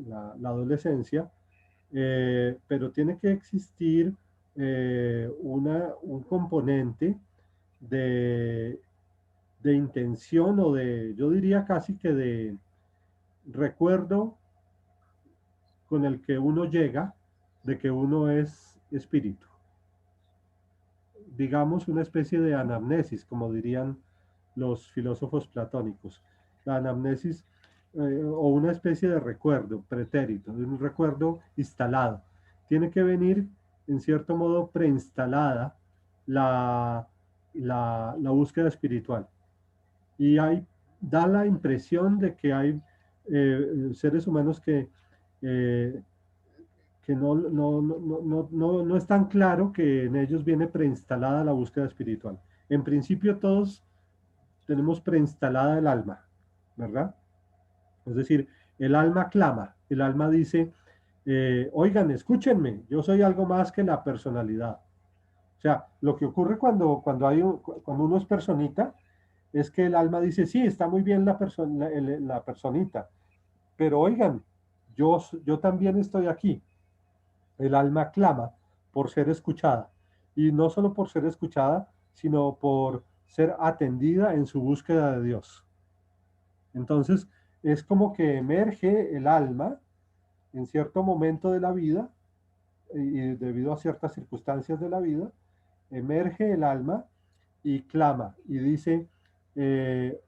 adolescencia, pero tiene que existir un componente de, de intención o de, yo diría casi que de recuerdo con el que uno llega de que uno es espíritu. Digamos una especie de anamnesis, como dirían los filósofos platónicos. La anamnesis o una especie de recuerdo pretérito, de un recuerdo instalado. Tiene que venir, en cierto modo, preinstalada la búsqueda espiritual. Y da la impresión de que hay seres humanos que no es tan claro que en ellos viene preinstalada la búsqueda espiritual. En principio todos tenemos preinstalada el alma, ¿verdad? Es decir, el alma clama, el alma dice, oigan, escúchenme, yo soy algo más que la personalidad. O sea, lo que ocurre cuando uno es personita es que el alma dice, sí, está muy bien la personita, pero oigan, yo también estoy aquí. El alma clama por ser escuchada. Y no solo por ser escuchada, sino por ser atendida en su búsqueda de Dios. Entonces, es como que emerge el alma en cierto momento de la vida, y debido a ciertas circunstancias de la vida, emerge el alma y clama y dice, eh,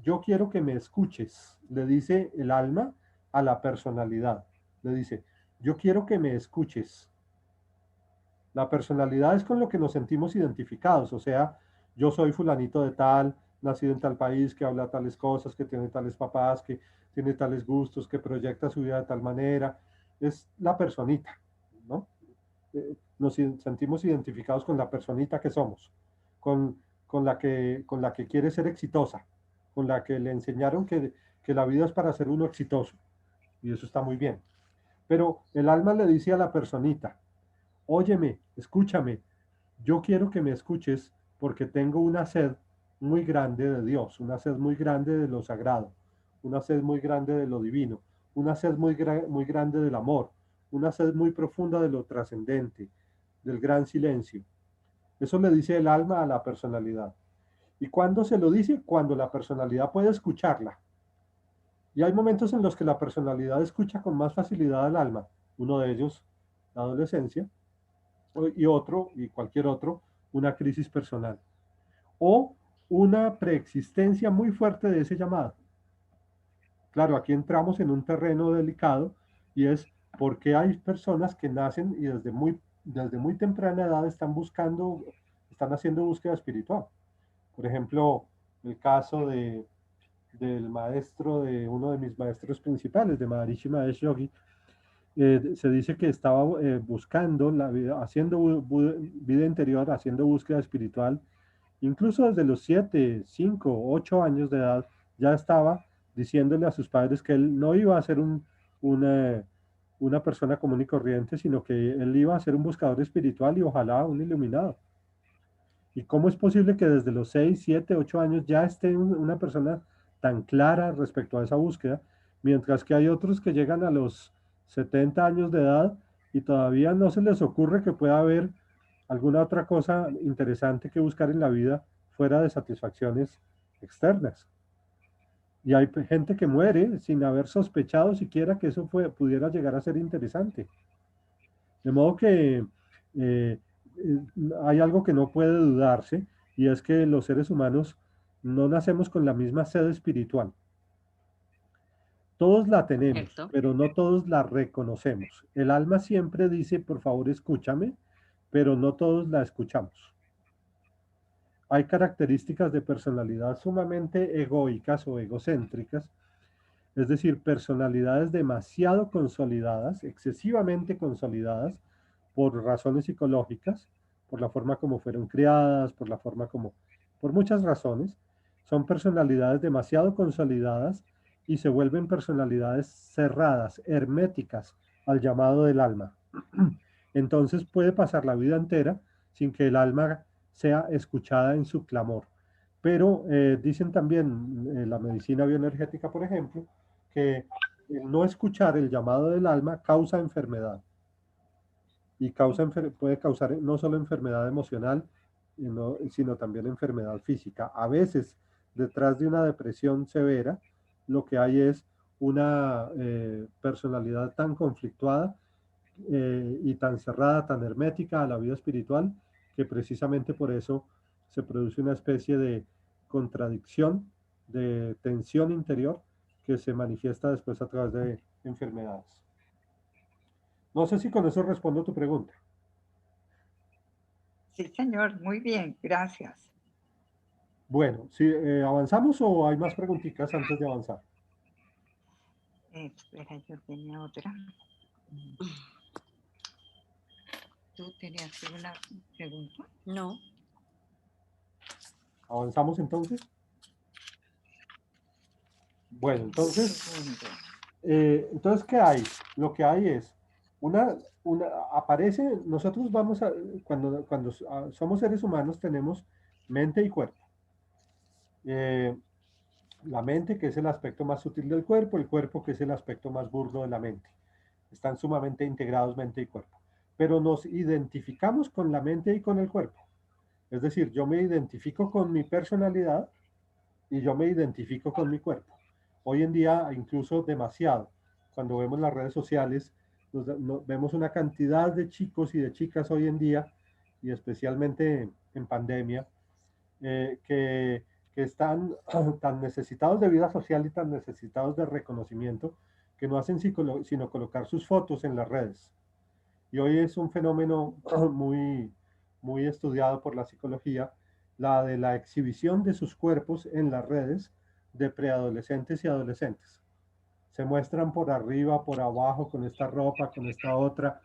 yo quiero que me escuches, le dice el alma a la personalidad, le dice, yo quiero que me escuches. La personalidad es con lo que nos sentimos identificados, o sea, yo soy fulanito de tal, nacido en tal país, que habla tales cosas, que tiene tales papás, que tiene tales gustos, que proyecta su vida de tal manera. Es la personita, ¿no? Nos sentimos identificados con la personita que somos, con, con la que quiere ser exitosa, con la que le enseñaron que la vida es para ser uno exitoso. Y eso está muy bien. Pero el alma le dice a la personita, óyeme, escúchame, yo quiero que me escuches porque tengo una sed muy grande de Dios, una sed muy grande de lo sagrado, una sed muy grande de lo divino, una sed muy grande del amor, una sed muy profunda de lo trascendente, del gran silencio. Eso le dice el alma a la personalidad. ¿Y cuándo se lo dice? Cuando la personalidad puede escucharla. Y hay momentos en los que la personalidad escucha con más facilidad al alma. Uno de ellos, la adolescencia, y otro, y cualquier otro, una crisis personal. O una preexistencia muy fuerte de ese llamado. Claro, aquí entramos en un terreno delicado y es porque hay personas que nacen y desde muy temprana edad están haciendo búsqueda espiritual. Por ejemplo, el caso del maestro, de uno de mis maestros principales, de Maharishi Mahesh Yogi, se dice que estaba buscando la vida, haciendo vida interior, haciendo búsqueda espiritual, incluso desde los 7, 5, 8 años de edad, ya estaba diciéndole a sus padres que él no iba a ser una persona común y corriente, sino que él iba a ser un buscador espiritual y ojalá un iluminado. ¿Y cómo es posible que desde los 6, 7, 8 años ya esté una persona tan clara respecto a esa búsqueda, mientras que hay otros que llegan a los 70 años de edad y todavía no se les ocurre que pueda haber alguna otra cosa interesante que buscar en la vida fuera de satisfacciones externas? Y hay gente que muere sin haber sospechado siquiera que eso pudiera llegar a ser interesante. De modo que eh, hay algo que no puede dudarse y es que los seres humanos no nacemos con la misma sed espiritual. Todos la tenemos, ¿cierto? pero no todos la reconocemos. El alma siempre dice, por favor, escúchame, pero no todos la escuchamos. hay características de personalidad sumamente egoicas o egocéntricas, es decir, personalidades demasiado consolidadas, excesivamente consolidadas por razones psicológicas, por la forma como fueron criadas, por la forma como, por muchas razones, son personalidades demasiado consolidadas y se vuelven personalidades cerradas, herméticas al llamado del alma. Entonces puede pasar la vida entera sin que el alma sea escuchada en su clamor. Pero dicen también la medicina bioenergética, por ejemplo, que el no escuchar el llamado del alma causa enfermedad y puede causar no solo enfermedad emocional, sino también enfermedad física. A veces, detrás de una depresión severa, lo que hay es una personalidad tan conflictuada y tan cerrada, tan hermética a la vida espiritual, que precisamente por eso se produce una especie de contradicción, de tensión interior, que se manifiesta después a través de enfermedades. No sé si con eso respondo tu pregunta. Sí, señor, muy bien, gracias. Bueno, si avanzamos o hay más preguntitas antes de avanzar. Espera, yo tenía otra. ¿Tú tenías una pregunta? No. ¿Avanzamos entonces? Bueno, entonces, ¿qué hay? Lo que hay es aparece, nosotros vamos a, cuando somos seres humanos tenemos mente y cuerpo. La mente, que es el aspecto más sutil del cuerpo, el cuerpo, que es el aspecto más burdo de la mente. Están sumamente integrados mente y cuerpo. Pero nos identificamos con la mente y con el cuerpo. Es decir, yo me identifico con mi personalidad y yo me identifico con mi cuerpo. Hoy en día, incluso demasiado. Cuando vemos las redes sociales, vemos una cantidad de chicos y de chicas hoy en día, y especialmente en pandemia, que están tan necesitados de vida social y tan necesitados de reconocimiento que no hacen sino colocar sus fotos en las redes. Y hoy es un fenómeno muy estudiado por la psicología, la de la exhibición de sus cuerpos en las redes de preadolescentes y adolescentes. Se muestran por arriba, por abajo, con esta ropa, con esta otra,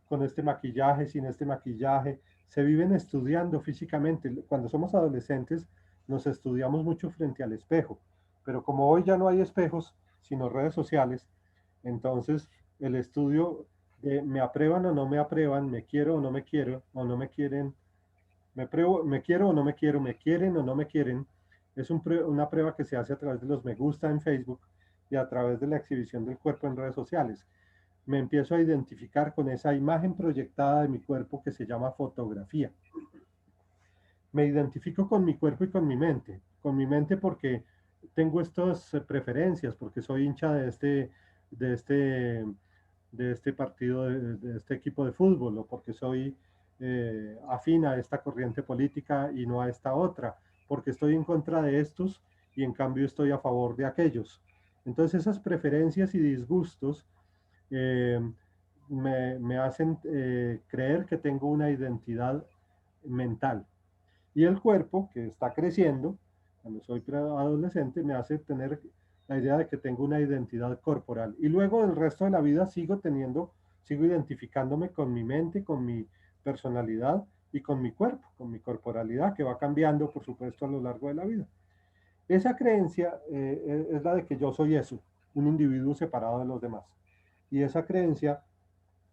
con este maquillaje, sin este maquillaje. Se viven estudiando físicamente. Cuando somos adolescentes nos estudiamos mucho frente al espejo, pero como hoy ya no hay espejos, sino redes sociales, entonces el estudio de me aprueban o no me aprueban, me quiero o no me quiero, o no me quieren, me quiero o no me quiero, me quieren o no me quieren, es una prueba que se hace a través de los me gusta en Facebook y a través de la exhibición del cuerpo en redes sociales. Me empiezo a identificar con esa imagen proyectada de mi cuerpo que se llama fotografía. Me identifico con mi cuerpo y con mi mente porque tengo estas preferencias, porque soy hincha de este, de este partido, de este equipo de fútbol, o porque soy afín a esta corriente política y no a esta otra, porque estoy en contra de estos y en cambio estoy a favor de aquellos. Entonces esas preferencias y disgustos eh, me hacen creer que tengo una identidad mental. Y el cuerpo, que está creciendo, cuando soy adolescente, me hace tener la idea de que tengo una identidad corporal. Y luego el resto de la vida sigo identificándome con mi mente, con mi personalidad y con mi cuerpo, con mi corporalidad, que va cambiando, por supuesto, a lo largo de la vida. Esa creencia es la de que yo soy eso, un individuo separado de los demás. Y esa creencia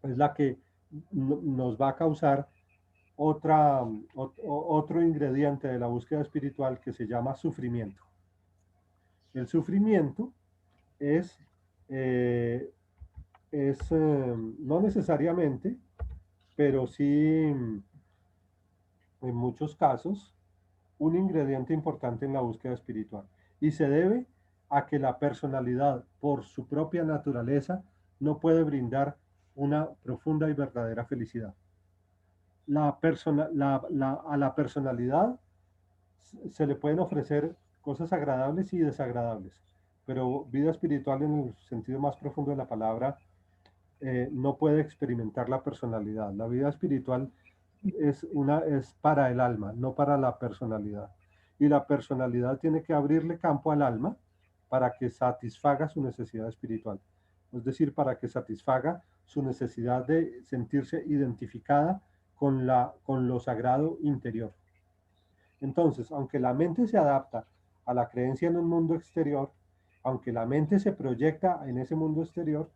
es la que nos va a causar otro ingrediente de la búsqueda espiritual que se llama sufrimiento. El sufrimiento es, eh, no necesariamente, pero sí en muchos casos, un ingrediente importante en la búsqueda espiritual. Y se debe a que la personalidad, por su propia naturaleza, no puede brindar una profunda y verdadera felicidad. A la personalidad se le pueden ofrecer cosas agradables y desagradables, pero vida espiritual en el sentido más profundo de la palabra no puede experimentar la personalidad. La vida espiritual es para el alma, no para la personalidad. Y la personalidad tiene que abrirle campo al alma para que satisfaga su necesidad espiritual. Es decir, para que satisfaga su necesidad de sentirse identificada con lo sagrado interior. Entonces, aunque la mente se adapta a la creencia en un mundo exterior, aunque la mente se proyecta en ese mundo exterior,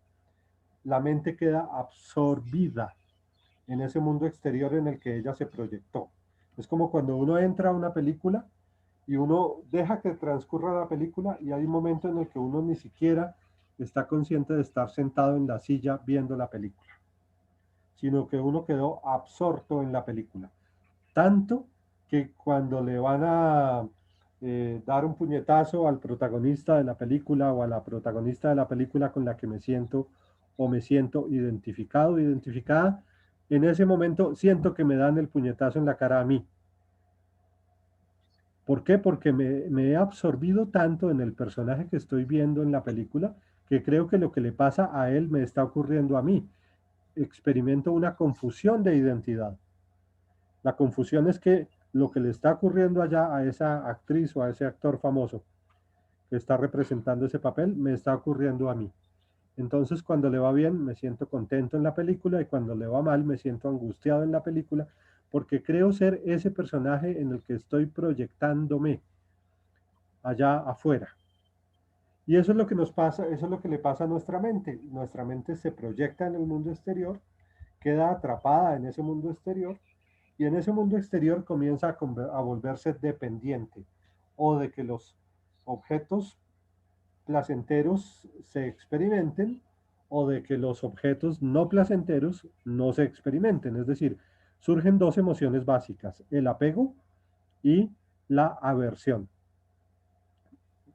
la mente queda absorbida en ese mundo exterior en el que ella se proyectó. Es como cuando uno entra a una película y uno deja que transcurra la película y hay un momento en el que uno ni siquiera está consciente de estar sentado en la silla viendo la película, sino que uno quedó absorto en la película. Tanto que cuando le van a dar un puñetazo al protagonista de la película o a la protagonista de la película con la que me siento o me siento identificado, identificada, en ese momento siento que me dan el puñetazo en la cara a mí. ¿Por qué? Porque me he absorbido tanto en el personaje que estoy viendo en la película que creo que lo que le pasa a él me está ocurriendo a mí. Experimento una confusión de identidad. La confusión es que lo que le está ocurriendo allá a esa actriz o a ese actor famoso que está representando ese papel, me está ocurriendo a mí. Entonces, cuando le va bien, me siento contento en la película y cuando le va mal, me siento angustiado en la película porque creo ser ese personaje en el que estoy proyectándome allá afuera. Y eso es lo que nos pasa, eso es lo que le pasa a nuestra mente. Nuestra mente se proyecta en el mundo exterior, queda atrapada en ese mundo exterior y en ese mundo exterior comienza a volverse dependiente o de que los objetos placenteros se experimenten o de que los objetos no placenteros no se experimenten. Es decir, surgen dos emociones básicas, el apego y la aversión.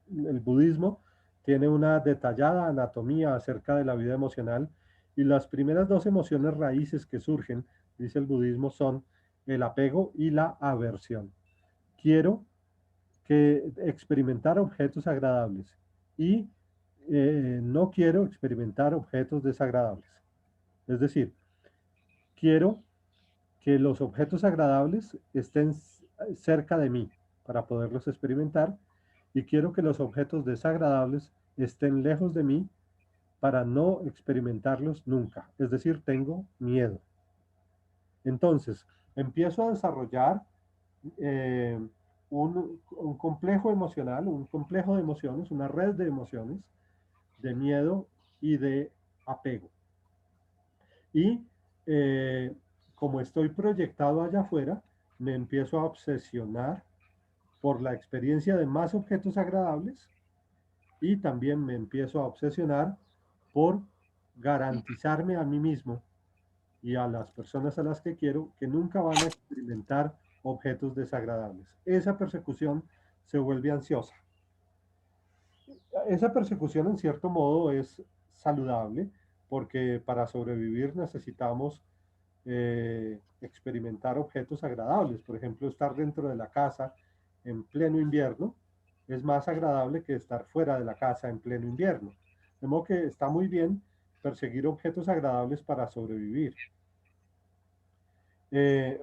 El budismo tiene una detallada anatomía acerca de la vida emocional y las primeras dos emociones raíces que surgen, dice el budismo, son el apego y la aversión. Quiero que experimentar objetos agradables y no quiero experimentar objetos desagradables. Es decir, quiero que los objetos agradables estén cerca de mí para poderlos experimentar y quiero que los objetos desagradables estén lejos de mí para no experimentarlos nunca. Es decir, tengo miedo. Entonces, empiezo a desarrollar eh, un complejo emocional, un complejo de emociones, una red de emociones, de miedo y de apego. Y como estoy proyectado allá afuera, me empiezo a obsesionar por la experiencia de más objetos agradables y también me empiezo a obsesionar por garantizarme a mí mismo y a las personas a las que quiero que nunca van a experimentar objetos desagradables. Esa persecución se vuelve ansiosa. Esa persecución en cierto modo es saludable porque para sobrevivir necesitamos experimentar objetos agradables. Por ejemplo, estar dentro de la casa en pleno invierno es más agradable que estar fuera de la casa en pleno invierno. De modo que está muy bien perseguir objetos agradables para sobrevivir. Eh,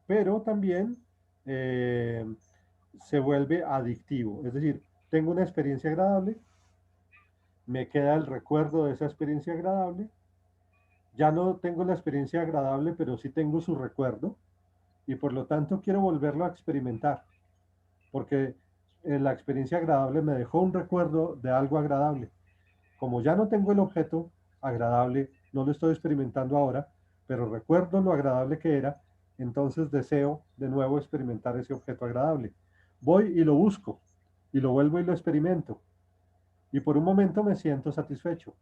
pero también eh, se vuelve adictivo. Es decir, tengo una experiencia agradable, me queda el recuerdo de esa experiencia agradable, ya no tengo la experiencia agradable, pero sí tengo su recuerdo y por lo tanto quiero volverlo a experimentar, porque la experiencia agradable me dejó un recuerdo de algo agradable. Como ya no tengo el objeto agradable, no lo estoy experimentando ahora, pero recuerdo lo agradable que era, entonces deseo de nuevo experimentar ese objeto agradable. Voy y lo busco, y lo vuelvo y lo experimento, y por un momento me siento satisfecho,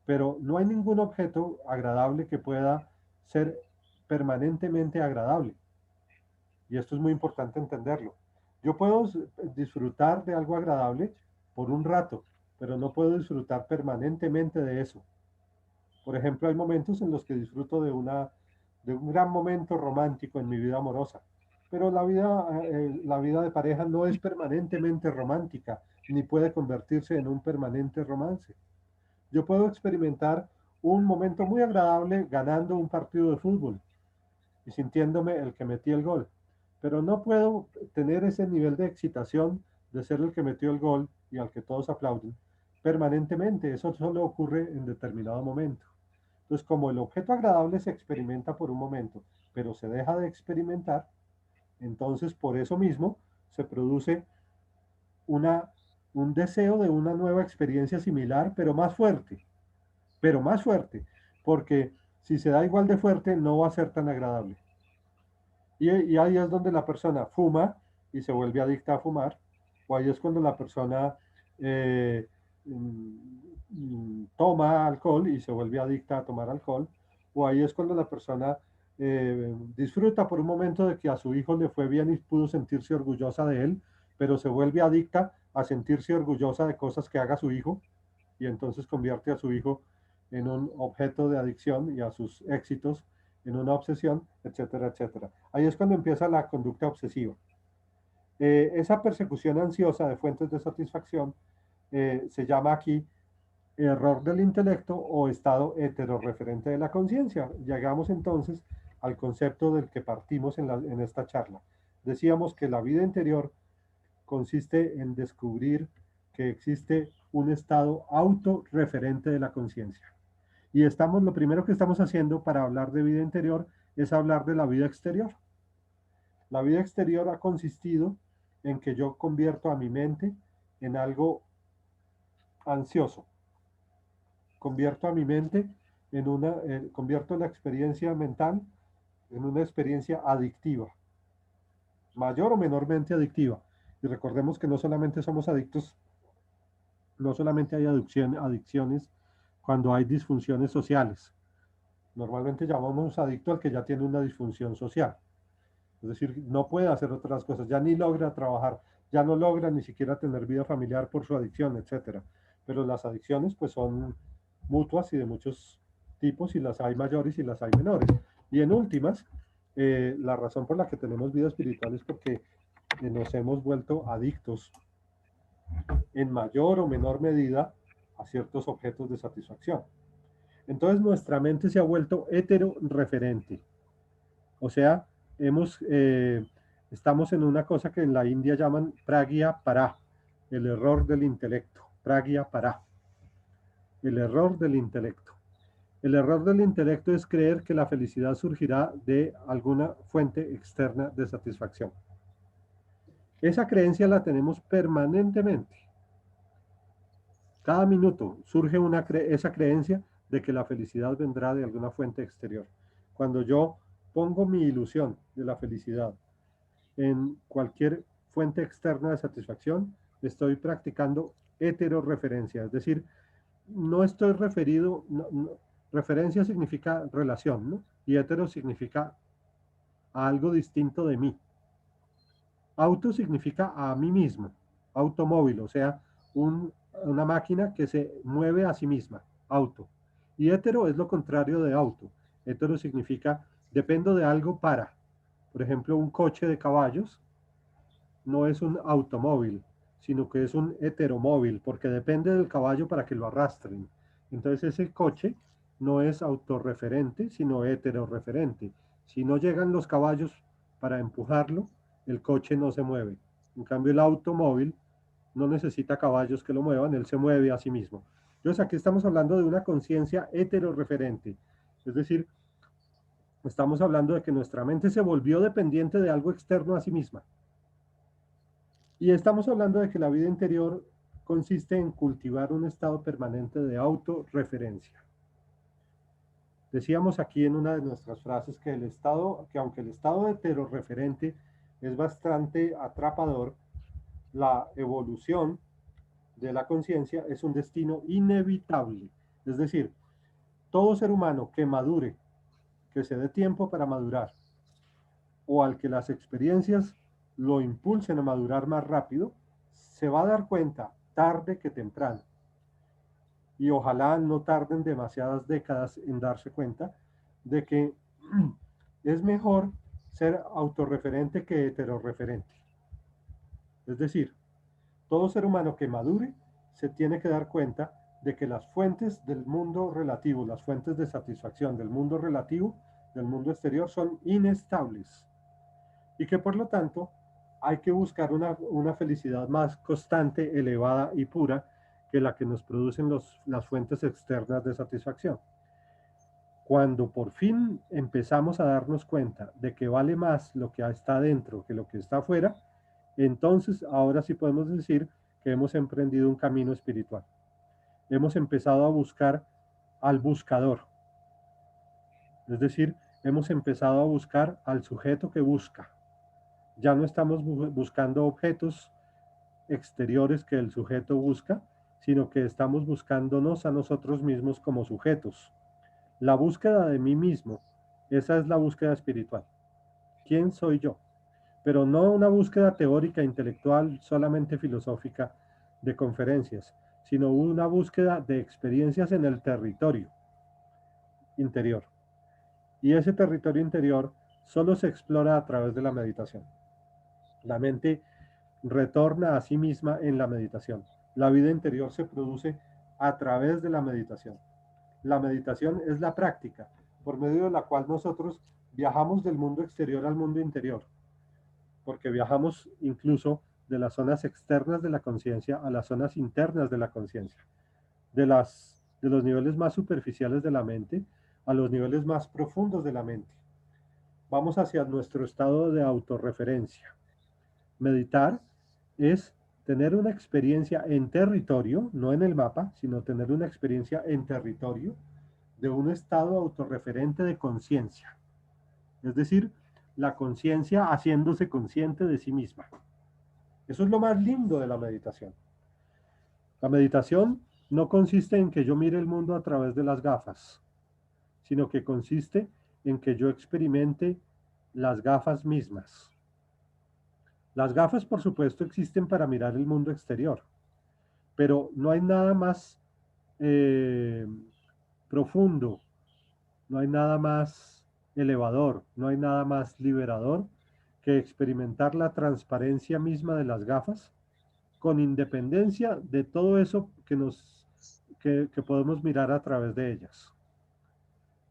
pero no hay ningún objeto agradable que pueda ser permanentemente agradable. Y esto es muy importante entenderlo. Yo puedo disfrutar de algo agradable por un rato, pero no puedo disfrutar permanentemente de eso. Por ejemplo, hay momentos en los que disfruto de un gran momento romántico en mi vida amorosa, pero la vida de pareja no es permanentemente romántica, ni puede convertirse en un permanente romance. Yo puedo experimentar un momento muy agradable ganando un partido de fútbol, y sintiéndome el que metí el gol. Pero no puedo tener ese nivel de excitación de ser el que metió el gol y al que todos aplauden permanentemente. Eso solo ocurre en determinado momento. Entonces, como el objeto agradable se experimenta por un momento, pero se deja de experimentar, entonces por eso mismo se produce un deseo de una nueva experiencia similar, pero más fuerte, porque si se da igual de fuerte no va a ser tan agradable. Y ahí es donde la persona fuma y se vuelve adicta a fumar, o ahí es cuando la persona eh, toma alcohol y se vuelve adicta a tomar alcohol, o ahí es cuando la persona disfruta por un momento de que a su hijo le fue bien y pudo sentirse orgullosa de él, pero se vuelve adicta a sentirse orgullosa de cosas que haga su hijo, y entonces convierte a su hijo en un objeto de adicción y a sus éxitos en una obsesión, etcétera, etcétera. Ahí es cuando empieza la conducta obsesiva. Esa persecución ansiosa de fuentes de satisfacción se llama aquí error del intelecto o estado heterorreferente de la conciencia. Llegamos entonces al concepto del que partimos en esta charla. Decíamos que la vida interior consiste en descubrir que existe un estado autorreferente de la conciencia. Y lo primero que estamos haciendo para hablar de vida interior es hablar de la vida exterior. La vida exterior ha consistido en que yo convierto a mi mente en algo ansioso. Convierto a mi mente convierto la experiencia mental en una experiencia adictiva, mayor o menormente adictiva. Y recordemos que no solamente somos adictos, no solamente hay adicciones cuando hay disfunciones sociales. Normalmente llamamos adicto al que ya tiene una disfunción social. Es decir, no puede hacer otras cosas, ya ni logra trabajar, ya no logra ni siquiera tener vida familiar por su adicción, etc. Pero las adicciones pues son mutuas y de muchos tipos y las hay mayores y las hay menores. Y en últimas, la razón por la que tenemos vida espiritual es porque nos hemos vuelto adictos en mayor o menor medida a ciertos objetos de satisfacción. Entonces nuestra mente se ha vuelto heterorreferente. O sea, estamos en una cosa que en la India llaman pragya para, el error del intelecto. Pragya para, el error del intelecto. El error del intelecto es creer que la felicidad surgirá de alguna fuente externa de satisfacción. Esa creencia la tenemos permanentemente. Cada minuto surge esa creencia de que la felicidad vendrá de alguna fuente exterior. Cuando yo pongo mi ilusión de la felicidad en cualquier fuente externa de satisfacción, estoy practicando heterorreferencia, es decir, no estoy referido, referencia significa relación, ¿no? Y hetero significa a algo distinto de mí. Auto significa a mí mismo, automóvil, o sea, una máquina que se mueve a sí misma, auto. Y hetero es lo contrario de auto. Hetero significa dependo de algo para. Por ejemplo, un coche de caballos no es un automóvil, sino que es un heteromóvil, porque depende del caballo para que lo arrastren. Entonces ese coche no es autorreferente, sino heterorreferente. Si no llegan los caballos para empujarlo, el coche no se mueve. En cambio, el automóvil no necesita caballos que lo muevan, él se mueve a sí mismo. Entonces aquí estamos hablando de una conciencia heterorreferente, es decir, estamos hablando de que nuestra mente se volvió dependiente de algo externo a sí misma. Y estamos hablando de que la vida interior consiste en cultivar un estado permanente de autorreferencia. Decíamos aquí en una de nuestras frases que aunque el estado heterorreferente es bastante atrapador, la evolución de la conciencia es un destino inevitable. Es decir, todo ser humano que madure, que se dé tiempo para madurar, o al que las experiencias lo impulsen a madurar más rápido, se va a dar cuenta tarde que temprano. Y ojalá no tarden demasiadas décadas en darse cuenta de que es mejor ser autorreferente que heterorreferente. Es decir, todo ser humano que madure se tiene que dar cuenta de que las fuentes del mundo relativo, las fuentes de satisfacción del mundo relativo, del mundo exterior son inestables y que por lo tanto hay que buscar una felicidad más constante, elevada y pura que la que nos producen las fuentes externas de satisfacción. Cuando por fin empezamos a darnos cuenta de que vale más lo que está dentro que lo que está afuera, entonces ahora sí podemos decir que hemos emprendido un camino espiritual. Hemos empezado a buscar al buscador. Es decir, hemos empezado a buscar al sujeto que busca. Ya no estamos buscando objetos exteriores que el sujeto busca, sino que estamos buscándonos a nosotros mismos como sujetos. La búsqueda de mí mismo, esa es la búsqueda espiritual. ¿Quién soy yo? Pero no una búsqueda teórica, intelectual, solamente filosófica de conferencias, sino una búsqueda de experiencias en el territorio interior. Y ese territorio interior solo se explora a través de la meditación. La mente retorna a sí misma en la meditación. La vida interior se produce a través de la meditación. La meditación es la práctica por medio de la cual nosotros viajamos del mundo exterior al mundo interior, porque viajamos incluso de las zonas externas de la conciencia a las zonas internas de la conciencia, de los niveles más superficiales de la mente a los niveles más profundos de la mente. Vamos hacia nuestro estado de autorreferencia. Meditar es tener una experiencia en territorio, no en el mapa, sino tener una experiencia en territorio de un estado autorreferente de conciencia. Es decir, la conciencia haciéndose consciente de sí misma. Eso es lo más lindo de la meditación. La meditación no consiste en que yo mire el mundo a través de las gafas, sino que consiste en que yo experimente las gafas mismas. Las gafas, por supuesto, existen para mirar el mundo exterior, pero no hay nada más profundo, no hay nada más elevador, no hay nada más liberador que experimentar la transparencia misma de las gafas con independencia de todo eso que podemos mirar a través de ellas.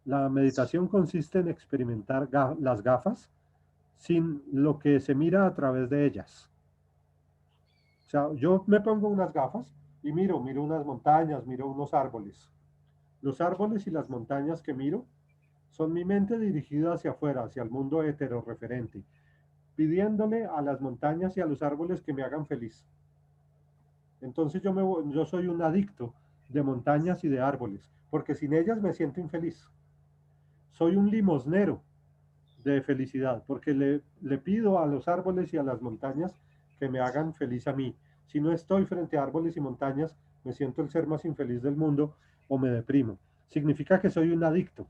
La meditación consiste en experimentar las gafas sin lo que se mira a través de ellas. O sea, yo me pongo unas gafas y miro unas montañas, miro unos árboles. Los árboles y las montañas que miro son mi mente dirigida hacia afuera, hacia el mundo heterorreferente, pidiéndole a las montañas y a los árboles que me hagan feliz. Entonces yo soy un adicto de montañas y de árboles, porque sin ellas me siento infeliz. Soy un limosnero de felicidad, porque le pido a los árboles y a las montañas que me hagan feliz a mí. Si no estoy frente a árboles y montañas, me siento el ser más infeliz del mundo o me deprimo. Significa que soy un adicto,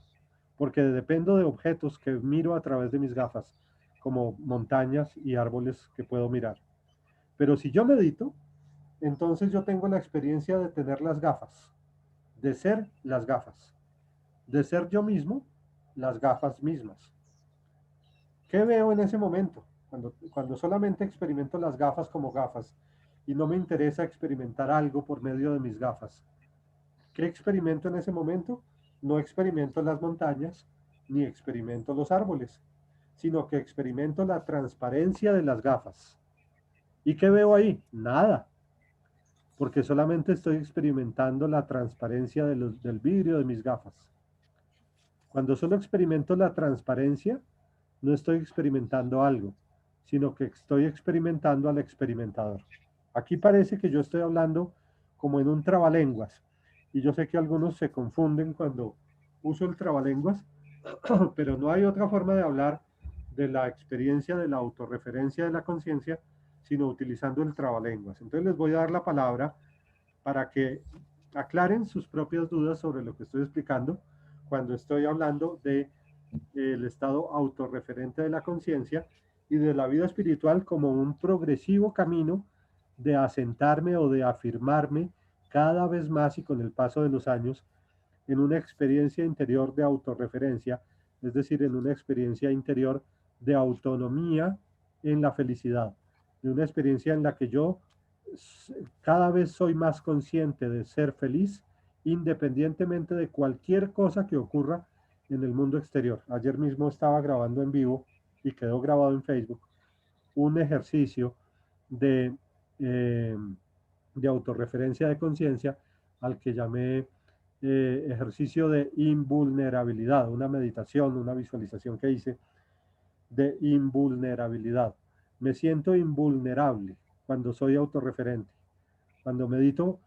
porque dependo de objetos que miro a través de mis gafas, como montañas y árboles que puedo mirar. Pero si yo medito, entonces yo tengo la experiencia de tener las gafas, de ser las gafas, de ser yo mismo las gafas mismas. ¿Qué veo en ese momento? Cuando solamente experimento las gafas como gafas y no me interesa experimentar algo por medio de mis gafas. ¿Qué experimento en ese momento? No experimento las montañas ni experimento los árboles, sino que experimento la transparencia de las gafas. ¿Y qué veo ahí? Nada, porque solamente estoy experimentando la transparencia del vidrio de mis gafas. Cuando solo experimento la transparencia, no estoy experimentando algo, sino que estoy experimentando al experimentador. Aquí parece que yo estoy hablando como en un trabalenguas, y yo sé que algunos se confunden cuando uso el trabalenguas, pero no hay otra forma de hablar de la experiencia de la autorreferencia de la conciencia, sino utilizando el trabalenguas. Entonces les voy a dar la palabra para que aclaren sus propias dudas sobre lo que estoy explicando cuando estoy hablando de el estado autorreferente de la conciencia y de la vida espiritual como un progresivo camino de asentarme o de afirmarme cada vez más y con el paso de los años en una experiencia interior de autorreferencia, es decir, en una experiencia interior de autonomía en la felicidad, de una experiencia en la que yo cada vez soy más consciente de ser feliz independientemente de cualquier cosa que ocurra en el mundo exterior. Ayer mismo estaba grabando en vivo y quedó grabado en Facebook un ejercicio de, eh, de autorreferencia de conciencia al que llamé ejercicio de invulnerabilidad, una meditación, una visualización que hice de invulnerabilidad. Me siento invulnerable cuando soy autorreferente. Cuando medito,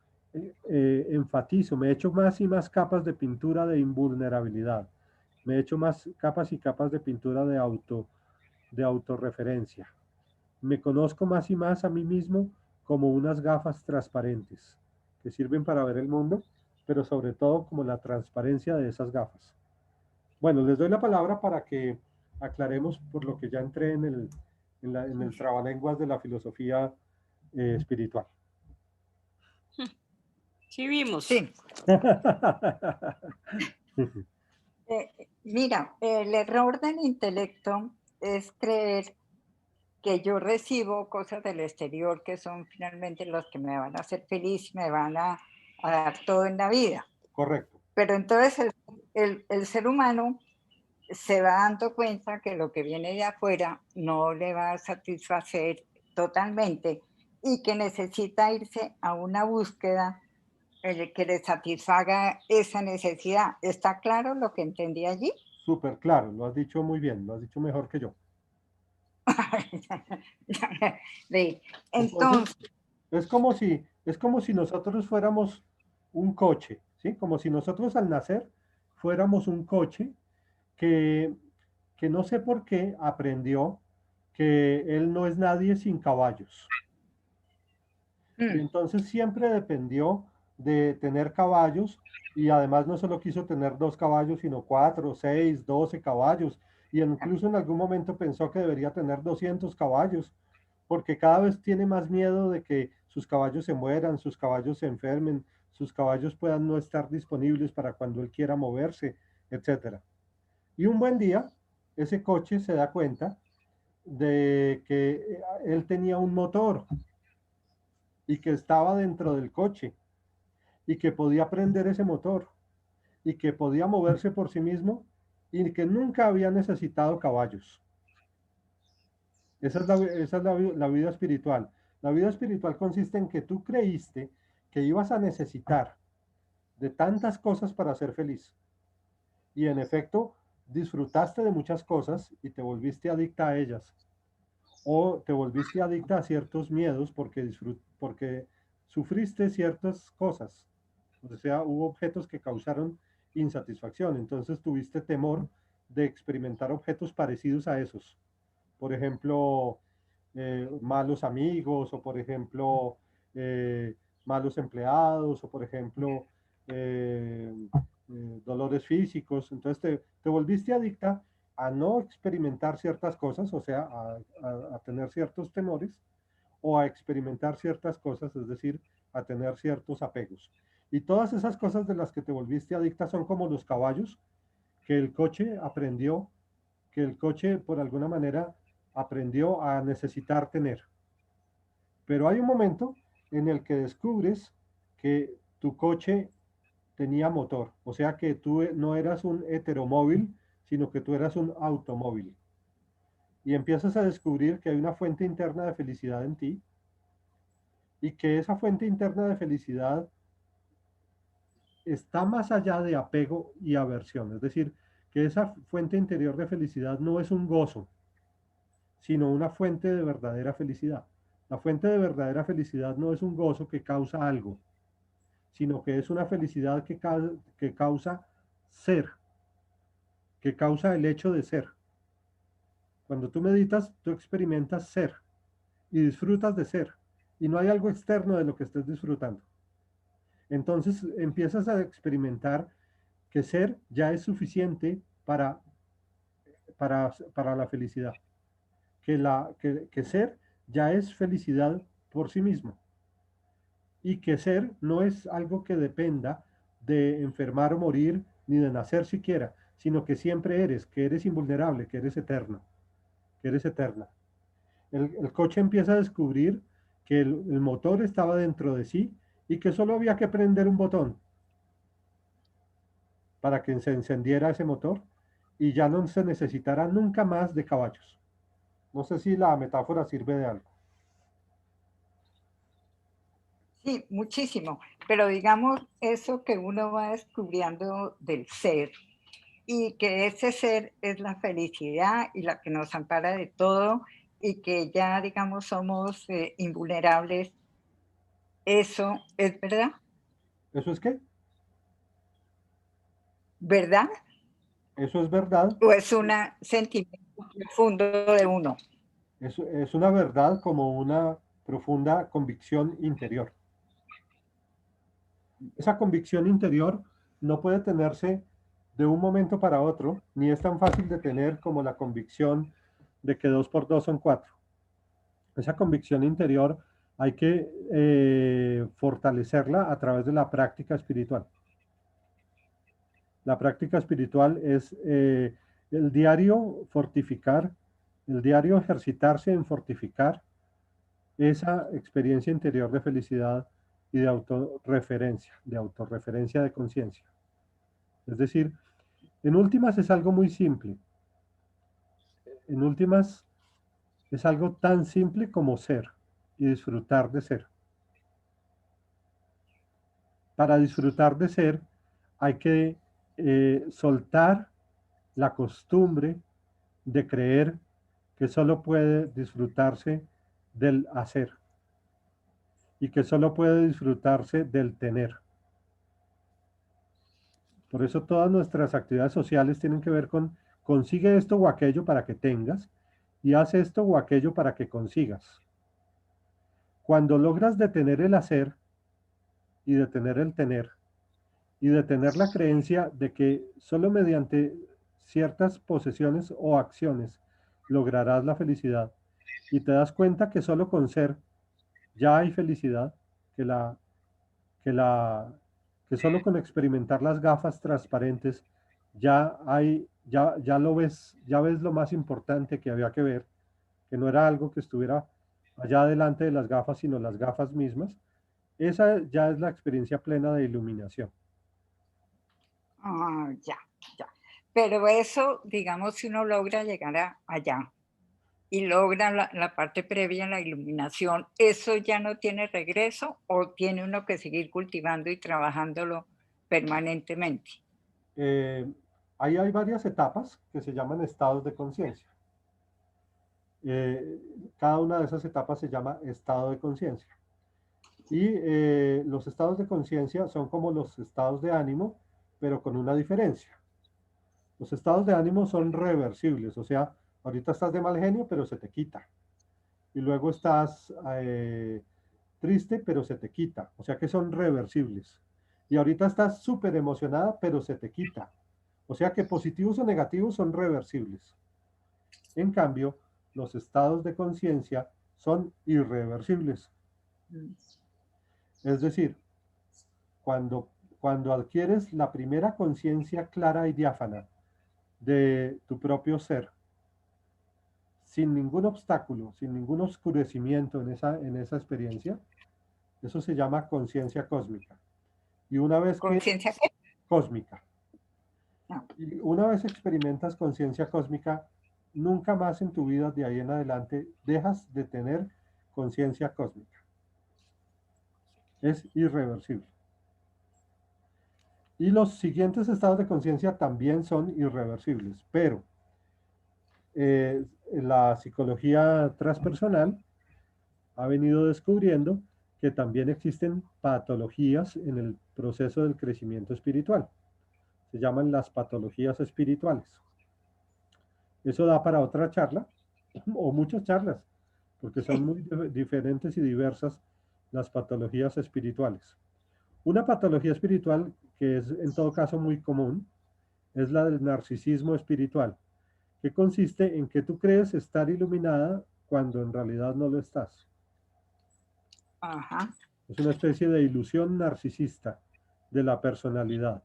enfatizo, me echo más y más capas de pintura de invulnerabilidad. Me echo más capas y capas de pintura de autorreferencia. Me conozco más y más a mí mismo como unas gafas transparentes que sirven para ver el mundo, pero sobre todo como la transparencia de esas gafas. Bueno, les doy la palabra para que aclaremos por lo que ya entré en el trabalenguas de la filosofía espiritual. Sí vimos. Sí. Mira, el error del intelecto es creer que yo recibo cosas del exterior que son finalmente los que me van a hacer feliz, me van a dar todo en la vida. Correcto. Pero entonces el ser humano se va dando cuenta que lo que viene de afuera no le va a satisfacer totalmente y que necesita irse a una búsqueda que le satisfaga esa necesidad. ¿Está claro lo que entendí allí? Súper claro, lo has dicho muy bien, lo has dicho mejor que yo. Entonces, Entonces, es como si nosotros fuéramos un coche, ¿sí? Como si nosotros al nacer fuéramos un coche que, que no sé por qué aprendió que él no es nadie sin caballos. Y entonces siempre dependió de tener caballos y además no solo quiso tener 2 caballos, sino 4, 6, 12 caballos. Y incluso en algún momento pensó que debería tener 200 caballos, porque cada vez tiene más miedo de que sus caballos se mueran, sus caballos se enfermen, sus caballos puedan no estar disponibles para cuando él quiera moverse, etcétera. Y un buen día, ese coche se da cuenta de que él tenía un motor y que estaba dentro del coche y que podía prender ese motor y que podía moverse por sí mismo y que nunca había necesitado caballos. Esa es la vida espiritual. La vida espiritual consiste en que tú creíste que ibas a necesitar de tantas cosas para ser feliz. Y en efecto, disfrutaste de muchas cosas y te volviste adicta a ellas. O te volviste adicta a ciertos miedos porque sufriste ciertas cosas. O sea, hubo objetos que causaron insatisfacción. Entonces tuviste temor de experimentar objetos parecidos a esos. Por ejemplo, malos amigos, o por ejemplo, eh, malos empleados, o por ejemplo, dolores físicos. Entonces te volviste adicta a no experimentar ciertas cosas, o sea, a tener ciertos temores, o a experimentar ciertas cosas, es decir, a tener ciertos apegos. Y todas esas cosas de las que te volviste adicta son como los caballos, que el coche aprendió, que el coche por alguna manera aprendió a necesitar tener. Pero hay un momento en el que descubres que tu coche tenía motor, o sea que tú no eras un heteromóvil, sino que tú eras un automóvil. Y empiezas a descubrir que hay una fuente interna de felicidad en ti y que esa fuente interna de felicidad está más allá de apego y aversión. Es decir, que esa fuente interior de felicidad no es un gozo, sino una fuente de verdadera felicidad. La fuente de verdadera felicidad no es un gozo que causa algo, sino que es una felicidad que causa ser, que causa el hecho de ser. Cuando tú meditas, tú experimentas ser y disfrutas de ser, y no hay algo externo de lo que estés disfrutando. Entonces empiezas a experimentar que ser ya es suficiente para la felicidad, que ser ya es felicidad por sí mismo, y que ser no es algo que dependa de enfermar o morir, ni de nacer siquiera, sino que siempre eres, que eres invulnerable, que eres eterno, que eres eterna. El coche empieza a descubrir que el motor estaba dentro de sí y que solo había que prender un botón. para que se encendiera ese motor y ya no se necesitara nunca más de caballos. No sé si la metáfora sirve de algo. Sí, muchísimo. Pero digamos, eso que uno va descubriendo del ser y que ese ser es la felicidad y la que nos ampara de todo y que ya, digamos, somos invulnerables, ¿eso es verdad? ¿Eso es qué? ¿Verdad? Eso es verdad. ¿O es un sentimiento profundo de uno? Es una verdad como una profunda convicción interior. Esa convicción interior no puede tenerse de un momento para otro, ni es tan fácil de tener como la convicción de que 2 por 2 son 4. Esa convicción interior hay que fortalecerla a través de la práctica espiritual. La práctica espiritual es el diario fortificar, el diario ejercitarse en fortificar esa experiencia interior de felicidad y de autorreferencia de conciencia. Es decir, en últimas es algo muy simple. En últimas es algo tan simple como ser y disfrutar de ser. Para disfrutar de ser hay que soltar la costumbre de creer que solo puede disfrutarse del hacer y que solo puede disfrutarse del tener. Por eso todas nuestras actividades sociales tienen que ver con consigue esto o aquello para que tengas y haz esto o aquello para que consigas. Cuando logras detener el hacer y detener el tener y detener la creencia de que solo mediante ciertas posesiones o acciones lograrás la felicidad y te das cuenta que solo con ser ya hay felicidad, que la que la que solo con experimentar las gafas transparentes ya lo ves, ya ves lo más importante que había que ver, que no era algo que estuviera allá delante de las gafas, sino las gafas mismas. Esa ya es la experiencia plena de iluminación. Ah, ya, ya. Pero eso, digamos, si uno logra llegar allá y logra la parte previa, la iluminación, ¿eso ya no tiene regreso o tiene uno que seguir cultivando y trabajándolo permanentemente? Eh, Ahí hay varias etapas que se llaman estados de conciencia. Eh, Cada una de esas etapas se llama estado de conciencia. Y los estados de conciencia son como los estados de ánimo, pero con una diferencia. Los estados de ánimo son reversibles, o sea, ahorita estás de mal genio, pero se te quita. Y luego estás triste, pero se te quita. O sea que son reversibles. Y ahorita estás súper emocionada, pero se te quita. O sea que positivos o negativos son reversibles. En cambio, los estados de conciencia son irreversibles. Es decir, cuando, cuando adquieres la primera conciencia clara y diáfana de tu propio ser, sin ningún obstáculo, sin ningún oscurecimiento en esa experiencia, eso se llama conciencia cósmica. Y una vez que, ¿Conciencia qué? cósmica, No. y una vez experimentas conciencia cósmica, nunca más en tu vida de ahí en adelante dejas de tener conciencia cósmica. Es irreversible. Y los siguientes estados de conciencia también son irreversibles, pero la psicología transpersonal ha venido descubriendo que también existen patologías en el proceso del crecimiento espiritual. Se llaman las patologías espirituales. Eso da para otra charla o muchas charlas, porque son muy diferentes y diversas las patologías espirituales. Una patología espiritual que es en todo caso muy común es la del narcisismo espiritual, que consiste en que tú crees estar iluminada cuando en realidad no lo estás. Ajá. Es una especie de ilusión narcisista de la personalidad.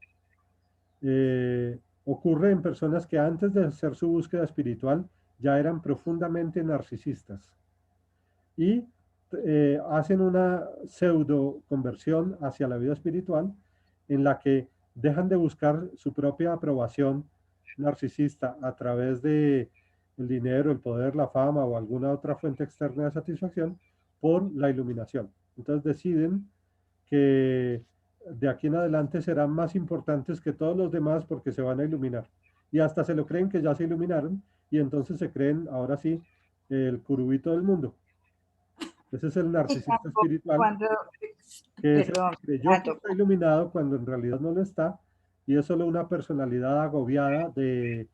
Ocurre en personas que antes de hacer su búsqueda espiritual ya eran profundamente narcisistas y hacen una pseudo conversión hacia la vida espiritual en la que dejan de buscar su propia aprobación narcisista a través de el dinero, el poder, la fama o alguna otra fuente externa de satisfacción por la iluminación. Entonces deciden que de aquí en adelante serán más importantes que todos los demás porque se van a iluminar. Y hasta se lo creen que ya se iluminaron y entonces se creen, ahora sí, el curubito del mundo. Ese es el Y narcisista espiritual, cuando, que es el perdón, que creyó que Fernando, está iluminado cuando en realidad no lo está, y es solo una personalidad agobiada de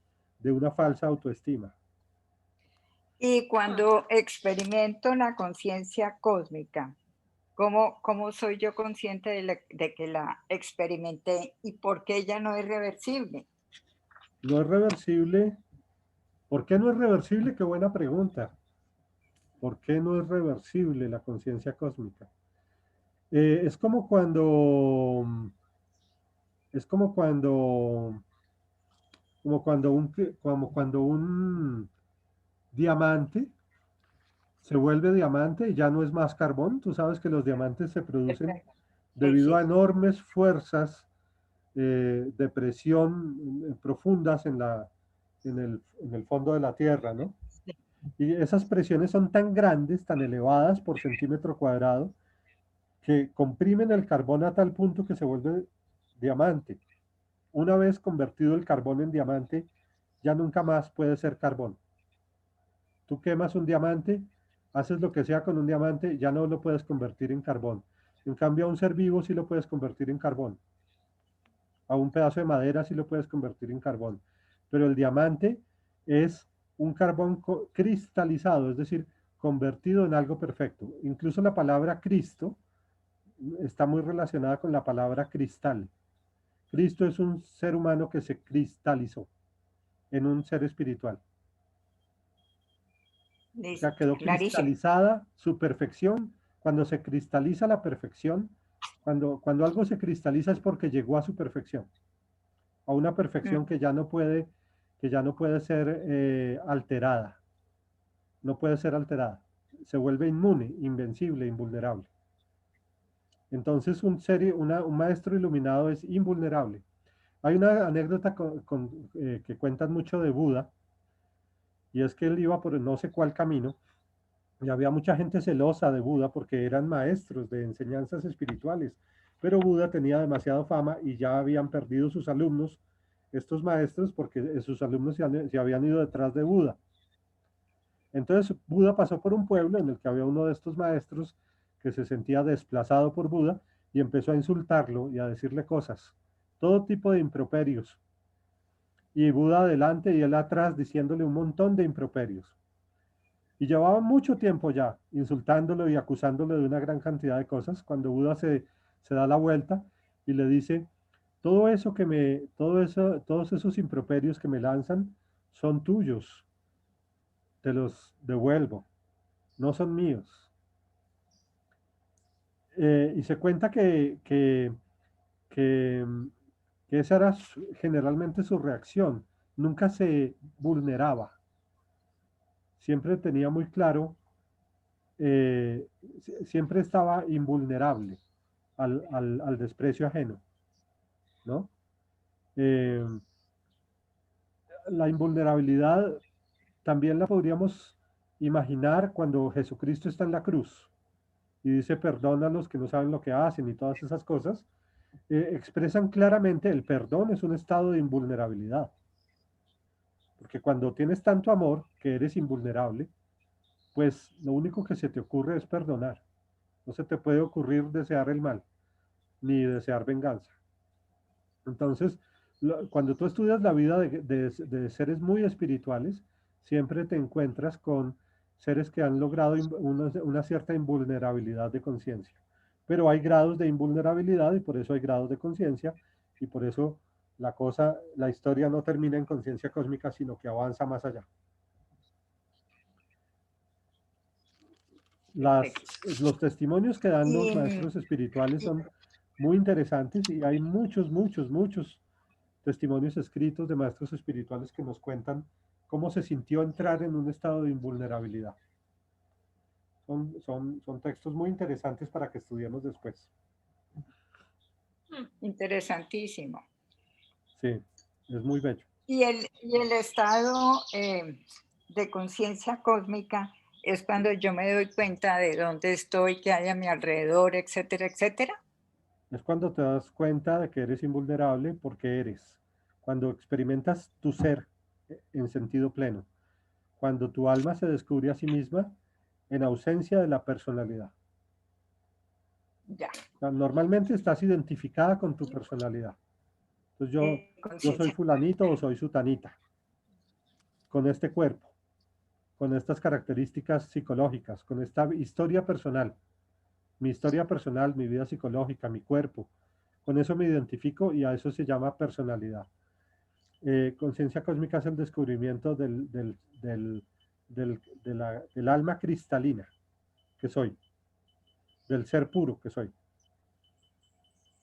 una falsa autoestima. y cuando experimento la conciencia cósmica, ¿cómo soy yo consciente de que la experimenté y por qué ella no es reversible? No es reversible. ¿Por qué no es reversible? Qué buena pregunta. ¿Por qué no es reversible la conciencia cósmica? Es como cuando, es como cuando un diamante se vuelve diamante y ya no es más carbón. Tú sabes que los diamantes se producen Perfecto. Sí, debido a sí. enormes fuerzas de presión profundas en el fondo de la Tierra, ¿no? Sí. Y esas presiones son tan grandes, tan elevadas por centímetro cuadrado, que comprimen el carbón a tal punto que se vuelve diamante. Una vez convertido el carbón en diamante, ya nunca más puede ser carbón. Tú quemas un diamante, haces lo que sea con un diamante, ya no lo puedes convertir en carbón. En cambio, a un ser vivo sí lo puedes convertir en carbón. A un pedazo de madera sí lo puedes convertir en carbón. Pero el diamante es un carbón cristalizado, es decir, convertido en algo perfecto. Incluso la palabra Cristo está muy relacionada con la palabra cristal. Cristo es un ser humano que se cristalizó en un ser espiritual. O sea, Listo, quedó clarísimo. cristalizada su perfección. Cuando se cristaliza la perfección, cuando algo se cristaliza es porque llegó a su perfección, a una perfección Mm. que ya no puede ser alterada. No puede ser alterada. Se vuelve inmune, invencible, invulnerable. Entonces un maestro iluminado es invulnerable. Hay una anécdota que cuentan mucho de Buda, y es que él iba por no sé cuál camino, y había mucha gente celosa de Buda porque eran maestros de enseñanzas espirituales, pero Buda tenía demasiada fama y ya habían perdido sus alumnos, estos maestros, porque sus alumnos se habían ido detrás de Buda. Entonces Buda pasó por un pueblo en el que había uno de estos maestros que se sentía desplazado por Buda y empezó a insultarlo y a decirle cosas, todo tipo de improperios. Y Buda adelante y él atrás diciéndole un montón de improperios. Y llevaba mucho tiempo ya insultándolo y acusándolo de una gran cantidad de cosas, cuando Buda se da la vuelta y le dice, todos esos improperios que me lanzan son tuyos, te los devuelvo, no son míos. Y se cuenta que, que esa era generalmente su reacción, nunca se vulneraba, siempre tenía muy claro, siempre estaba invulnerable al desprecio ajeno, ¿no? Eh, la invulnerabilidad también la podríamos imaginar cuando Jesucristo está en la cruz y dice perdona a los que no saben lo que hacen y todas esas cosas, expresan claramente el perdón es un estado de invulnerabilidad. Porque cuando tienes tanto amor que eres invulnerable, pues lo único que se te ocurre es perdonar. No se te puede ocurrir desear el mal, ni desear venganza. Entonces, cuando tú estudias la vida de seres muy espirituales, siempre te encuentras con seres que han logrado una cierta invulnerabilidad de conciencia. Pero hay grados de invulnerabilidad y por eso hay grados de conciencia y por eso la historia no termina en conciencia cósmica, sino que avanza más allá. Perfecto. Los testimonios que dan los Y, maestros espirituales son muy interesantes y hay muchos testimonios escritos de maestros espirituales que nos cuentan cómo se sintió entrar en un estado de invulnerabilidad. Son textos muy interesantes para que estudiemos después. Interesantísimo. Sí, es muy bello. Y el estado de conciencia cósmica es cuando yo me doy cuenta de dónde estoy, qué hay a mi alrededor, etcétera, etcétera. Es cuando te das cuenta de que eres invulnerable porque eres. Cuando experimentas tu ser en sentido pleno. Cuando tu alma se descubre a sí misma en ausencia de la personalidad. Ya. O sea, normalmente estás identificada con tu personalidad. Entonces yo soy Conciencia. fulanito o soy sutanita. Con este cuerpo, con estas características psicológicas, con esta historia personal. Mi historia personal, mi vida psicológica, mi cuerpo. Con eso me identifico y a eso se llama personalidad. Conciencia cósmica es el descubrimiento del alma cristalina que soy, del ser puro que soy,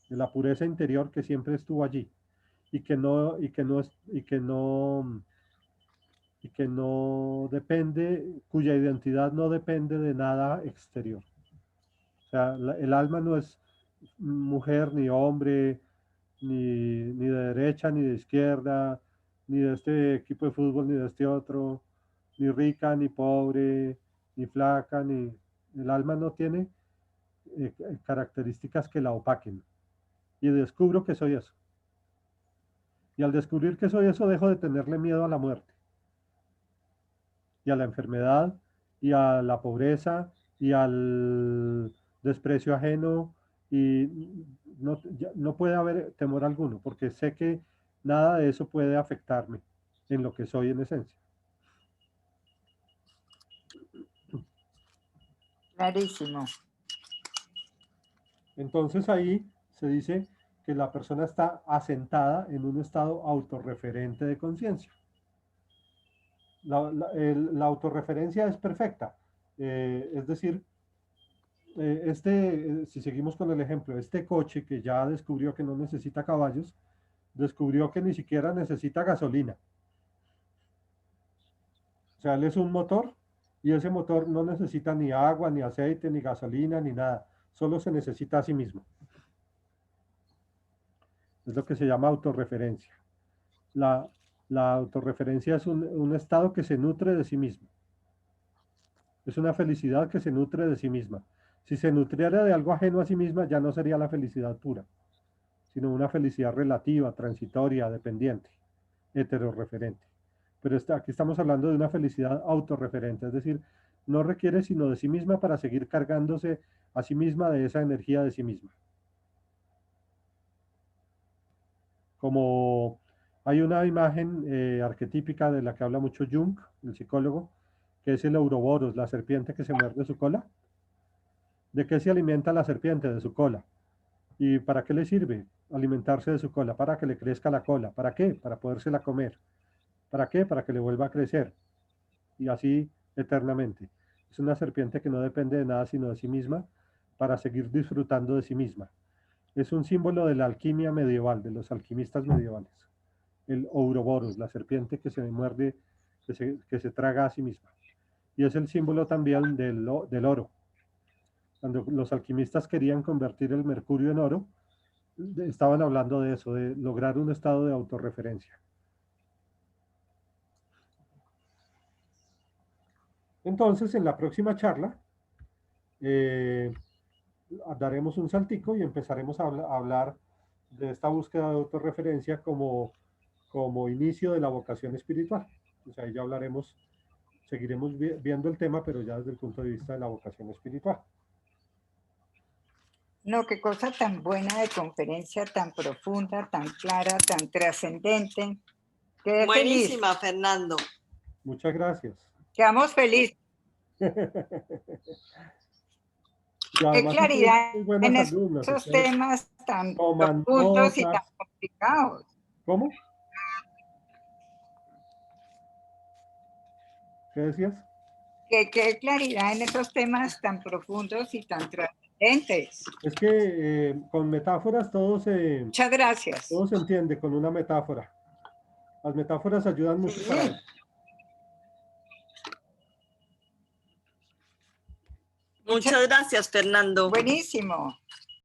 de la pureza interior que siempre estuvo allí y que no depende, cuya identidad no depende de nada exterior. O sea, el alma no es mujer ni hombre, ni de derecha ni de izquierda, ni de este equipo de fútbol ni de este otro, ni rica ni pobre, ni flaca, ni... El alma no tiene características que la opaquen. Y descubro que soy eso. Y al descubrir que soy eso, dejo de tenerle miedo a la muerte, y a la enfermedad, y a la pobreza, y al desprecio ajeno, y no puede haber temor alguno, porque sé que nada de eso puede afectarme en lo que soy en esencia. Clarísimo. Entonces ahí se dice que la persona está asentada en un estado autorreferente de conciencia. La autorreferencia es perfecta, es decir, si seguimos con el ejemplo, este coche que ya descubrió que no necesita caballos, descubrió que ni siquiera necesita gasolina. O sea, él es un motor y ese motor no necesita ni agua, ni aceite, ni gasolina, ni nada. Solo se necesita a sí mismo. Es lo que se llama autorreferencia. La autorreferencia es un estado que se nutre de sí mismo. Es una felicidad que se nutre de sí misma. Si se nutriera de algo ajeno a sí misma, ya no sería la felicidad pura, sino una felicidad relativa, transitoria, dependiente, heterorreferente. Pero aquí estamos hablando de una felicidad autorreferente, es decir, no requiere sino de sí misma para seguir cargándose a sí misma de esa energía de sí misma. Como hay una imagen arquetípica de la que habla mucho Jung, el psicólogo, que es el Ouroboros, la serpiente que se muerde su cola. ¿De qué se alimenta la serpiente? De su cola. ¿Y para qué le sirve alimentarse de su cola? Para que le crezca la cola. ¿Para qué? Para podérsela comer. ¿Para qué? Para que le vuelva a crecer. Y así eternamente. Es una serpiente que no depende de nada sino de sí misma para seguir disfrutando de sí misma. Es un símbolo de la alquimia medieval, de los alquimistas medievales. El Ouroboros, la serpiente que se muerde, que se traga a sí misma. Y es el símbolo también del oro. Cuando los alquimistas querían convertir el mercurio en oro, estaban hablando de eso, de lograr un estado de autorreferencia. Entonces, en la próxima charla, daremos un saltico y empezaremos a hablar de esta búsqueda de autorreferencia como inicio de la vocación espiritual. O sea, ahí ya hablaremos, seguiremos viendo el tema, pero ya desde el punto de vista de la vocación espiritual. No, qué cosa tan buena de conferencia, tan profunda, tan clara, tan trascendente. Quedé Buenísima, feliz. Fernando. Muchas gracias. Quedamos felices. Qué claridad muy buenas en alumnas, esos temas tan toman profundos y tan notas. complicados. ¿Cómo? ¿Qué decías? Qué claridad en esos temas tan profundos y tan trascendentes. Es que con metáforas Muchas gracias. todo se entiende con una metáfora. Las metáforas ayudan mucho para eso. Muchas gracias, Fernando. Buenísimo.